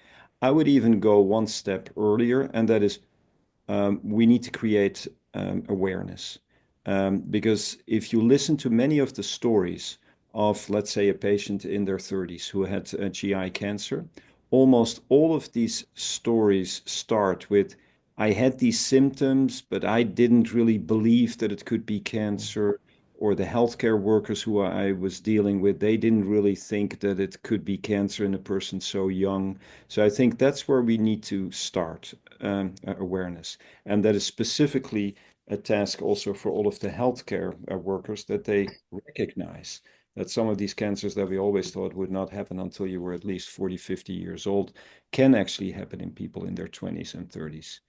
I would even go one step earlier, and that is we need to create awareness. Because if you listen to many of the stories of, let's say, a patient in their 30s who had GI cancer, almost all of these stories start with, I had these symptoms, but I didn't really believe that it could be cancer. Or the healthcare workers who I was dealing with, they didn't really think that it could be cancer in a person so young. So I think that's where we need to start awareness. And that is specifically a task also for all of the healthcare workers, that they recognize that some of these cancers that we always thought would not happen until you were at least 40, 50 years old can actually happen in people in their 20s and 30s.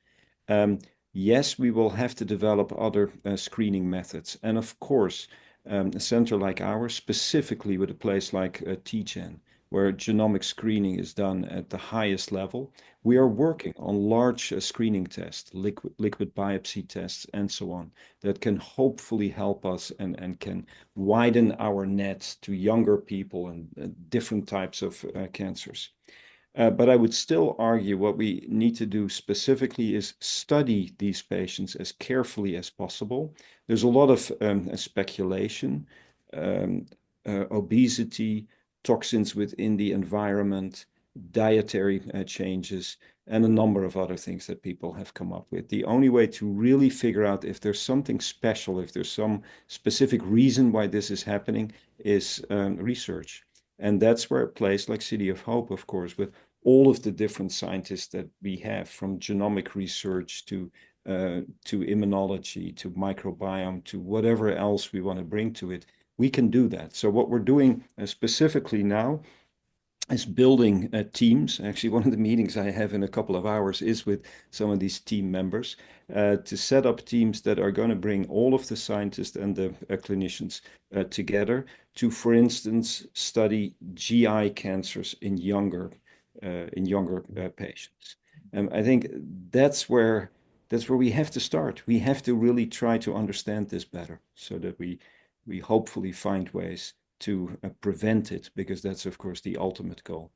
Yes, we will have to develop other screening methods. And of course, a center like ours, specifically with a place like TGen, where genomic screening is done at the highest level, we are working on large screening tests, liquid biopsy tests, and so on, that can hopefully help us and can widen our net to younger people and different types of cancers. But I would still argue what we need to do specifically is study these patients as carefully as possible. There's a lot of speculation, obesity, toxins within the environment, dietary changes, and a number of other things that people have come up with. The only way to really figure out if there's something special, if there's some specific reason why this is happening, is research. And that's where a place like City of Hope, of course, with all of the different scientists that we have, from genomic research to immunology, to microbiome, to whatever else we want to bring to it, we can do that. So what we're doing specifically now is building teams. Actually, one of the meetings I have in a couple of hours is with some of these team members to set up teams that are going to bring all of the scientists and the clinicians together to, for instance, study GI cancers in younger patients. And I think that's where we have to start. We have to really try to understand this better so that we hopefully find ways to prevent it, because that's, of course, the ultimate goal.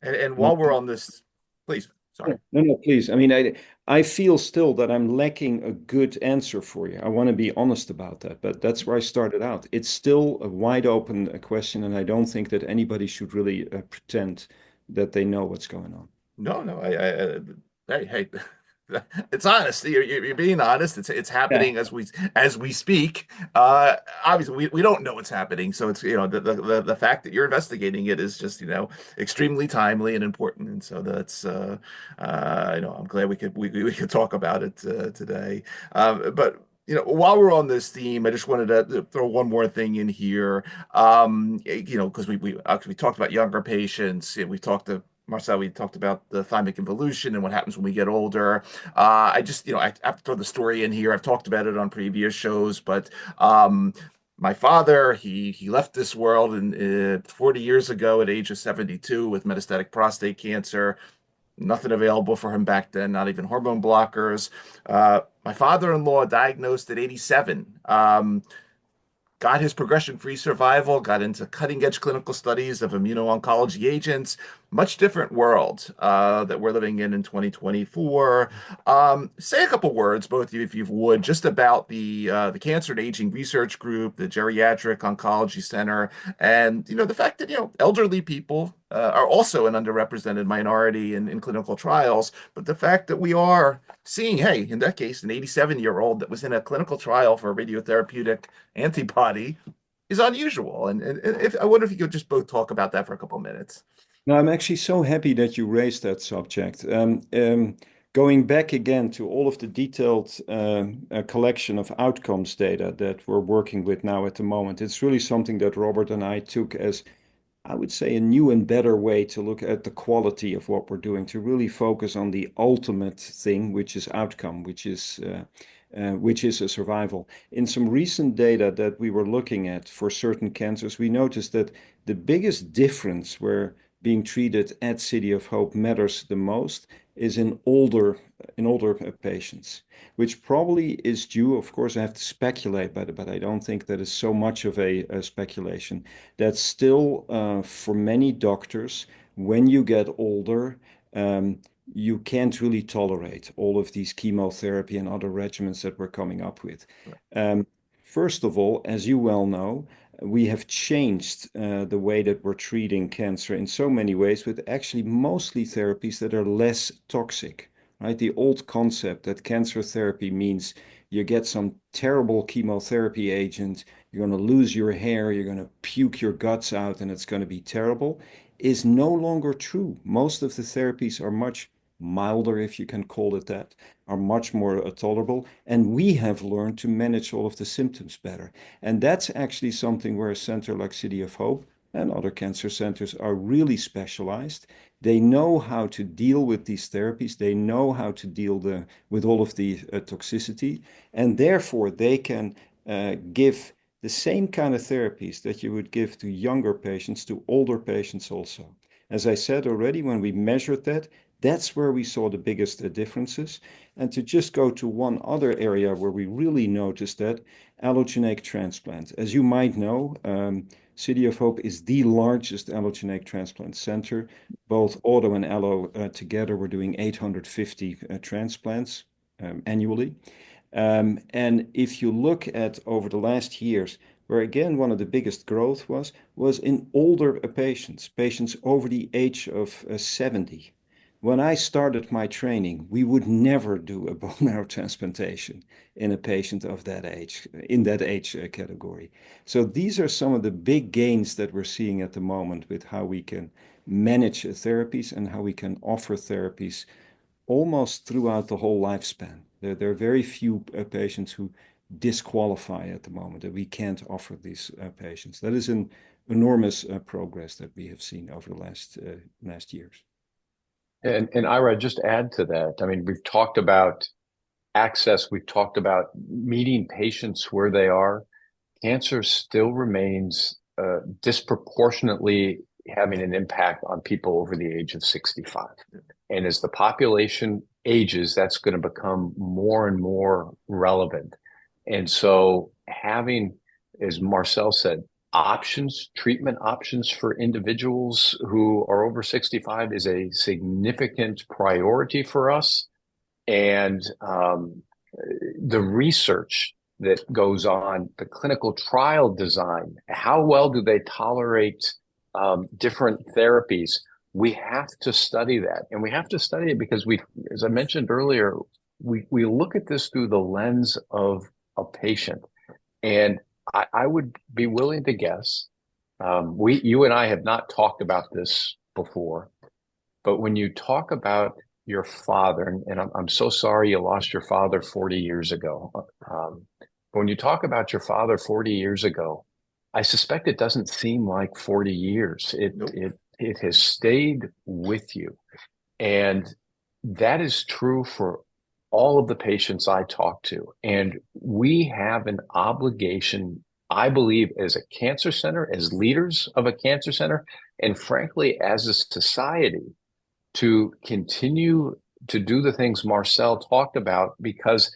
And while we're on this, please, sorry. No, please. I mean, I feel still that I'm lacking a good answer for you. I want to be honest about that, but that's where I started out. It's still a wide open question, and I don't think that anybody should really pretend that they know what's going on. No, hey, it's honest. You're being honest. It's happening as we speak. Obviously, we don't know what's happening, so it's the fact that you're investigating it is just extremely timely and important. And so that's I'm glad we could talk about it today. But while we're on this theme, I just wanted to throw one more thing in here. Because we actually talked about younger patients. We talked to Marcel, we talked about the thymic involution and what happens when we get older. I have to throw the story in here. I've talked about it on previous shows, but my father, he left this world 40 years ago at age of 72 with metastatic prostate cancer. Nothing available for him back then, not even hormone blockers. My father-in-law diagnosed at 87. Got his progression-free survival, got into cutting-edge clinical studies of immuno-oncology agents. Much different world that we're living in 2024. Say a couple words, both of you, if you would, just about the Cancer and Aging Research Group, the Geriatric Oncology Center, and the fact that elderly people are also an underrepresented minority in clinical trials, but the fact that we are seeing, hey, in that case, an 87-year-old that was in a clinical trial for a radiotherapeutic antibody is unusual. And if I wonder if you could just both talk about that for a couple of minutes. No, I'm actually so happy that you raised that subject. Going back again to all of the detailed collection of outcomes data that we're working with now at the moment, it's really something that Robert and I took as, I would say, a new and better way to look at the quality of what we're doing, to really focus on the ultimate thing, which is outcome, which is a survival. In some recent data that we were looking at for certain cancers, we noticed that the biggest difference where being treated at City of Hope matters the most is in older patients, which probably is due, of course, I have to speculate, but I don't think that is so much of a speculation. That still, for many doctors, when you get older, you can't really tolerate all of these chemotherapy and other regimens that we're coming up with. First of all, as you well know, we have changed the way that we're treating cancer in so many ways, with actually mostly therapies that are less toxic, right? The old concept that cancer therapy means you get some terrible chemotherapy agent, you're going to lose your hair, you're going to puke your guts out, and it's going to be terrible, is no longer true. Most of the therapies are much milder, if you can call it that, are much more tolerable. And we have learned to manage all of the symptoms better. And that's actually something where a center like City of Hope and other cancer centers are really specialized. They know how to deal with these therapies. They know how to deal with all of the toxicity. And therefore, they can give the same kind of therapies that you would give to younger patients, to older patients also. As I said already, when we measured that, that's where we saw the biggest differences. And to just go to one other area where we really noticed that, allogeneic transplant. As you might know, City of Hope is the largest allogeneic transplant center. Both auto and allo together, we're doing 850 transplants annually. And if you look at over the last years, where again, one of the biggest growth was in older patients over the age of 70. When I started my training, we would never do a bone marrow transplantation in a patient of that age, in that age category. So these are some of the big gains that we're seeing at the moment with how we can manage therapies and how we can offer therapies almost throughout the whole lifespan. There are very few patients who disqualify at the moment, that we can't offer these patients. That is an enormous progress that we have seen over the last years. And Ira, just add to that. I mean, we've talked about access. We've talked about meeting patients where they are. Cancer still remains disproportionately having an impact on people over the age of 65. And as the population ages, that's going to become more and more relevant. And so having, as Marcel said, treatment options for individuals who are over 65 is a significant priority for us. And the research that goes on, the clinical trial design, how well do they tolerate different therapies? We have to study that. And we have to study it because as I mentioned earlier, we look at this through the lens of a patient. And I would be willing to guess, you and I have not talked about this before, but when you talk about your father, and I'm so sorry you lost your father 40 years ago. But when you talk about your father 40 years ago, I suspect it doesn't seem like 40 years. It has stayed with you. And that is true for all of the patients I talk to. And we have an obligation, I believe, as a cancer center, as leaders of a cancer center, and frankly, as a society, to continue to do the things Marcel talked about, because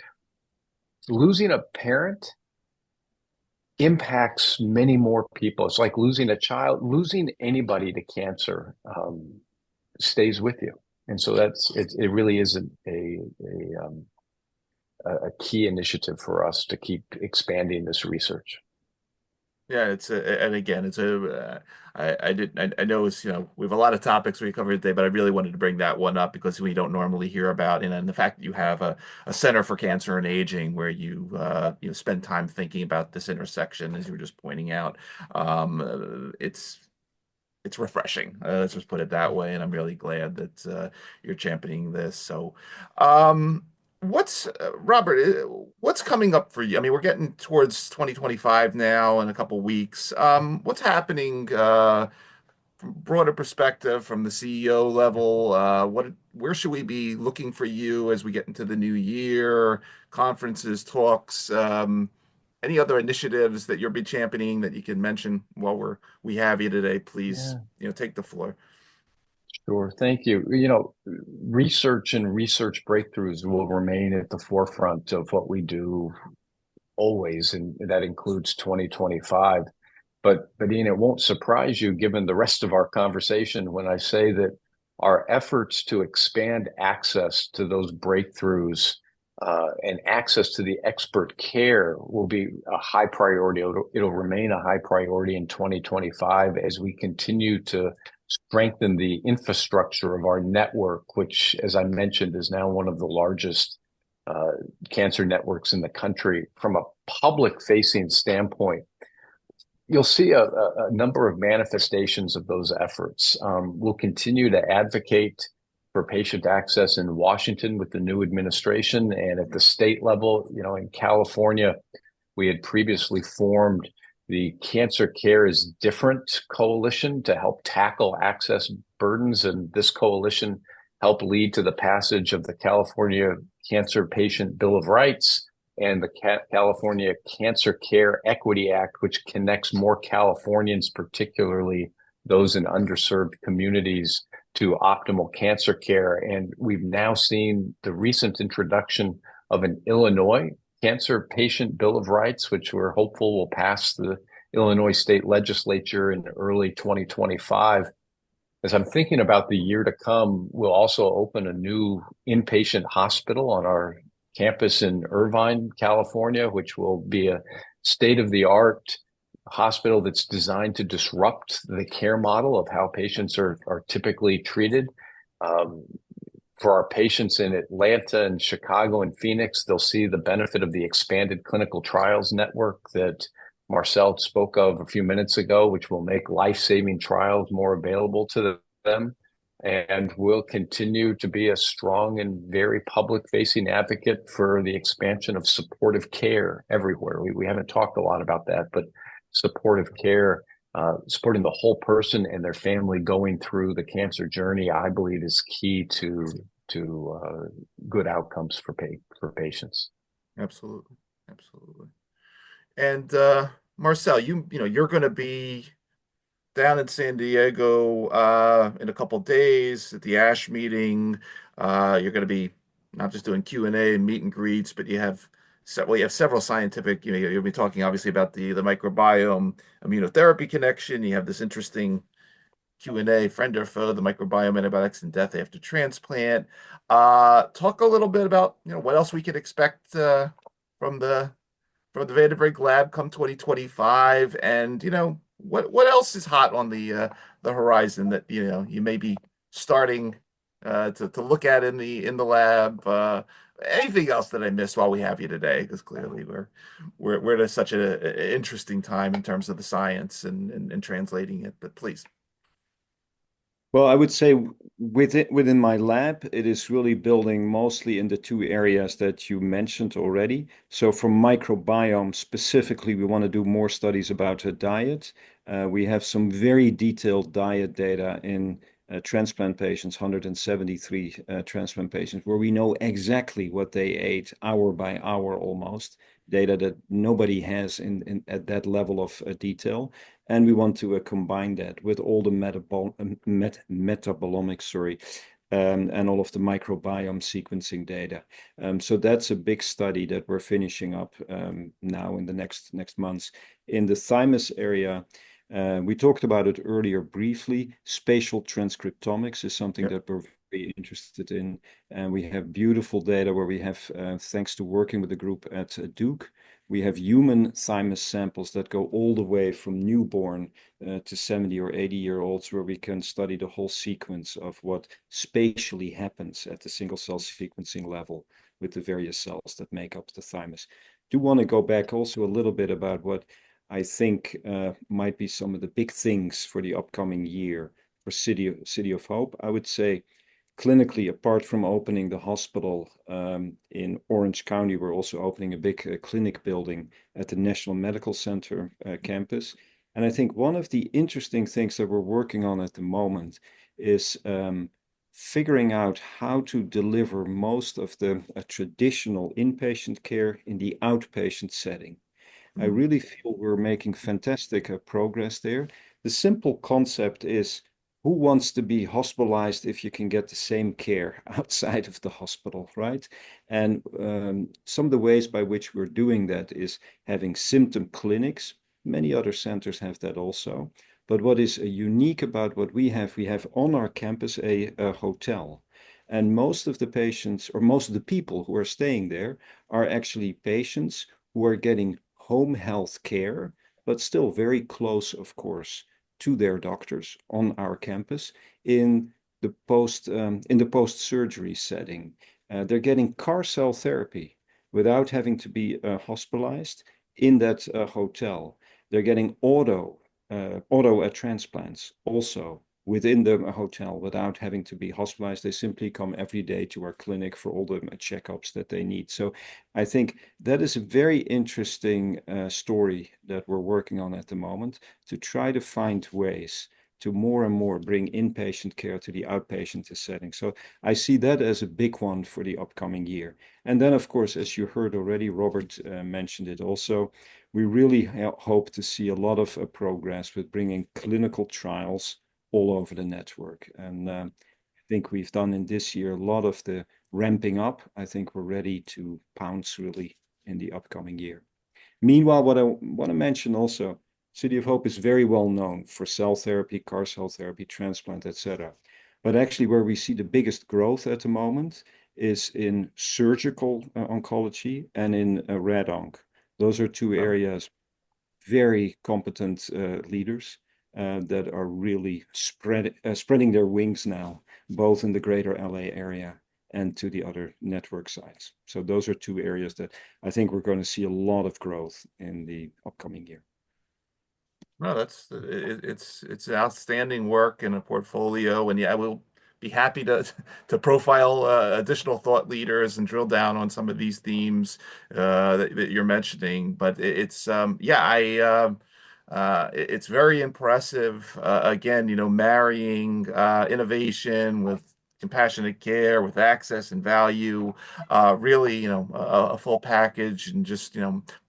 losing a parent impacts many more people. It's like losing a child. Losing anybody to cancer stays with you. And so it really is a key initiative for us to keep expanding this research. Yeah, and again, I know it's, we have a lot of topics we covered today, but I really wanted to bring that one up because we don't normally hear about, and the fact that you have a Center for Cancer and Aging where you spend time thinking about this intersection, as you were just pointing out. It's refreshing. Let's just put it that way. And I'm really glad that you're championing this. So, Robert, what's coming up for you? I mean, we're getting towards 2025 now in a couple weeks. What's happening from a broader perspective from the CEO level? Where should we be looking for you as we get into the new year? Conferences, talks, any other initiatives that you'll be championing that you can mention while we have you today? Please, take the floor. Sure. Thank you. Research and research breakthroughs will remain at the forefront of what we do always, and that includes 2025. But Ian, it won't surprise you, given the rest of our conversation, when I say that our efforts to expand access to those breakthroughs and access to the expert care will be a high priority. It'll remain a high priority in 2025 as we continue to strengthen the infrastructure of our network, which, as I mentioned, is now one of the largest cancer networks in the country. From a public-facing standpoint, you'll see a number of manifestations of those efforts. We'll continue to advocate for patient access in Washington with the new administration, and at the state level, in California, we had previously formed the Cancer Care is Different coalition to help tackle access burdens, and this coalition helped lead to the passage of the California Cancer Patient Bill of Rights and the California Cancer Care Equity Act, which connects more Californians, particularly those in underserved communities, to optimal cancer care. And we've now seen the recent introduction of an Illinois Cancer Patient Bill of Rights, which we're hopeful will pass the Illinois State Legislature in early 2025. As I'm thinking about the year to come, we'll also open a new inpatient hospital on our campus in Irvine, California, which will be a state-of-the-art hospital that's designed to disrupt the care model of how patients are typically treated. For our patients in Atlanta and Chicago and Phoenix, they'll see the benefit of the expanded clinical trials network that Marcel spoke of a few minutes ago, which will make life-saving trials more available to them. And we'll continue to be a strong and very public-facing advocate for the expansion of supportive care everywhere. We haven't talked a lot about that, but supportive care, supporting the whole person and their family going through the cancer journey, I believe, is key to good outcomes for patients. Absolutely. And Marcel, you're going to be down in San Diego in a couple of days at the ASH meeting. You're going to be not just doing Q&A and meet and greets, but you have several scientific, you'll be talking obviously about the microbiome immunotherapy connection. You have this interesting Q&A, friend or foe, the microbiome, antibiotics, and death after transplant. Talk a little bit about what else we could expect from the Vanderbrink lab come 2025, and what else is hot on the horizon that you may be starting to look at in the lab. Anything else that I missed while we have you today? Because clearly we're at such an interesting time in terms of the science and translating it. But please. Well, I would say within my lab, it is really building mostly in the two areas that you mentioned already. So for microbiome specifically, we want to do more studies about diet. We have some very detailed diet data in transplant patients, 173 transplant patients, where we know exactly what they ate hour by hour almost, data that nobody has at that level of detail. And we want to combine that with all the metabolomics, and all of the microbiome sequencing data. So that's a big study that we're finishing up now in the next months. In the thymus area, we talked about it earlier briefly. Spatial transcriptomics is something that we're very interested in. And we have beautiful data where we have, thanks to working with the group at Duke, we have human thymus samples that go all the way from newborn to 70 or 80-year-olds, where we can study the whole sequence of what spatially happens at the single cell sequencing level with the various cells that make up the thymus. Do want to go back also a little bit about what I think might be some of the big things for the upcoming year for City of Hope. I would say clinically, apart from opening the hospital in Orange County, we're also opening a big clinic building at the National Medical Center campus. And I think one of the interesting things that we're working on at the moment is figuring out how to deliver most of the traditional inpatient care in the outpatient setting. I really feel we're making fantastic progress there. The simple concept is, who wants to be hospitalized if you can get the same care outside of the hospital, right? And some of the ways by which we're doing that is having symptom clinics. Many other centers have that also. But what is unique about what we have on our campus a hotel. And most of the patients, or most of the people who are staying there, are actually patients who are getting home health care, but still very close, of course, to their doctors on our campus in the post-surgery setting. They're getting CAR cell therapy without having to be hospitalized in that hotel. They're getting auto transplants also within the hotel without having to be hospitalized. They simply come every day to our clinic for all the checkups that they need. So I think that is a very interesting story that we're working on at the moment, to try to find ways to more and more bring inpatient care to the outpatient setting. So I see that as a big one for the upcoming year. And then, of course, as you heard already, Robert mentioned it also, we really hope to see a lot of progress with bringing clinical trials all over the network. And I think we've done in this year a lot of the ramping up. I think we're ready to pounce really in the upcoming year. Meanwhile, what I want to mention also, City of Hope is very well known for cell therapy, CAR cell therapy, transplant, etc. But actually where we see the biggest growth at the moment is in surgical oncology and in rad-onc. Those are two areas, very competent leaders that are really spreading their wings now, both in the greater LA area and to the other network sites. So those are two areas that I think we're going to see a lot of growth in the upcoming year. No, it's outstanding work and a portfolio, and yeah, I will be happy to profile additional thought leaders and drill down on some of these themes that you're mentioning. But it's it's very impressive. Again, marrying innovation with compassionate care, with access and value, really, a full package, and just,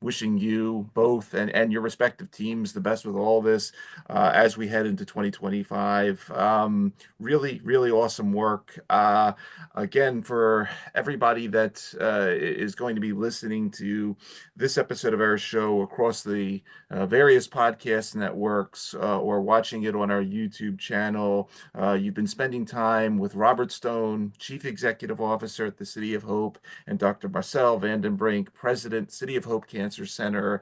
wishing you both and your respective teams the best with all this as we head into 2025. Really, really awesome work. Again, for everybody that is going to be listening to this episode of our show across the various podcast networks or watching it on our YouTube channel, you've been spending time with Robert Stone, Chief Executive Officer at the City of Hope, and Dr. Marcel Brink, President, City of Hope Cancer Center.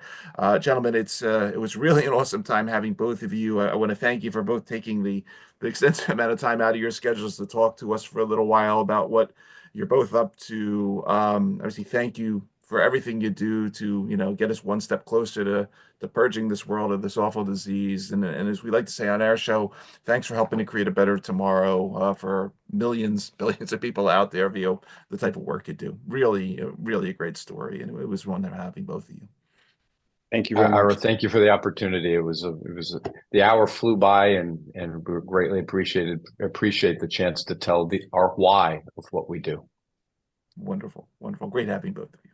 Gentlemen, it was really an awesome time having both of you. I want to thank you for both taking the extensive amount of time out of your schedules to talk to us for a little while about what you're both up to. Obviously, thank you for everything you do to, get us one step closer to purging this world of this awful disease. And as we like to say on our show, thanks for helping to create a better tomorrow for millions, billions of people out there via the type of work you do. Really, really a great story. And it was one that having both of you. Thank you very much. Ira, thank you for the opportunity. The hour flew by, and we greatly appreciate the chance to tell our why of what we do. Wonderful, wonderful. Great having both of you.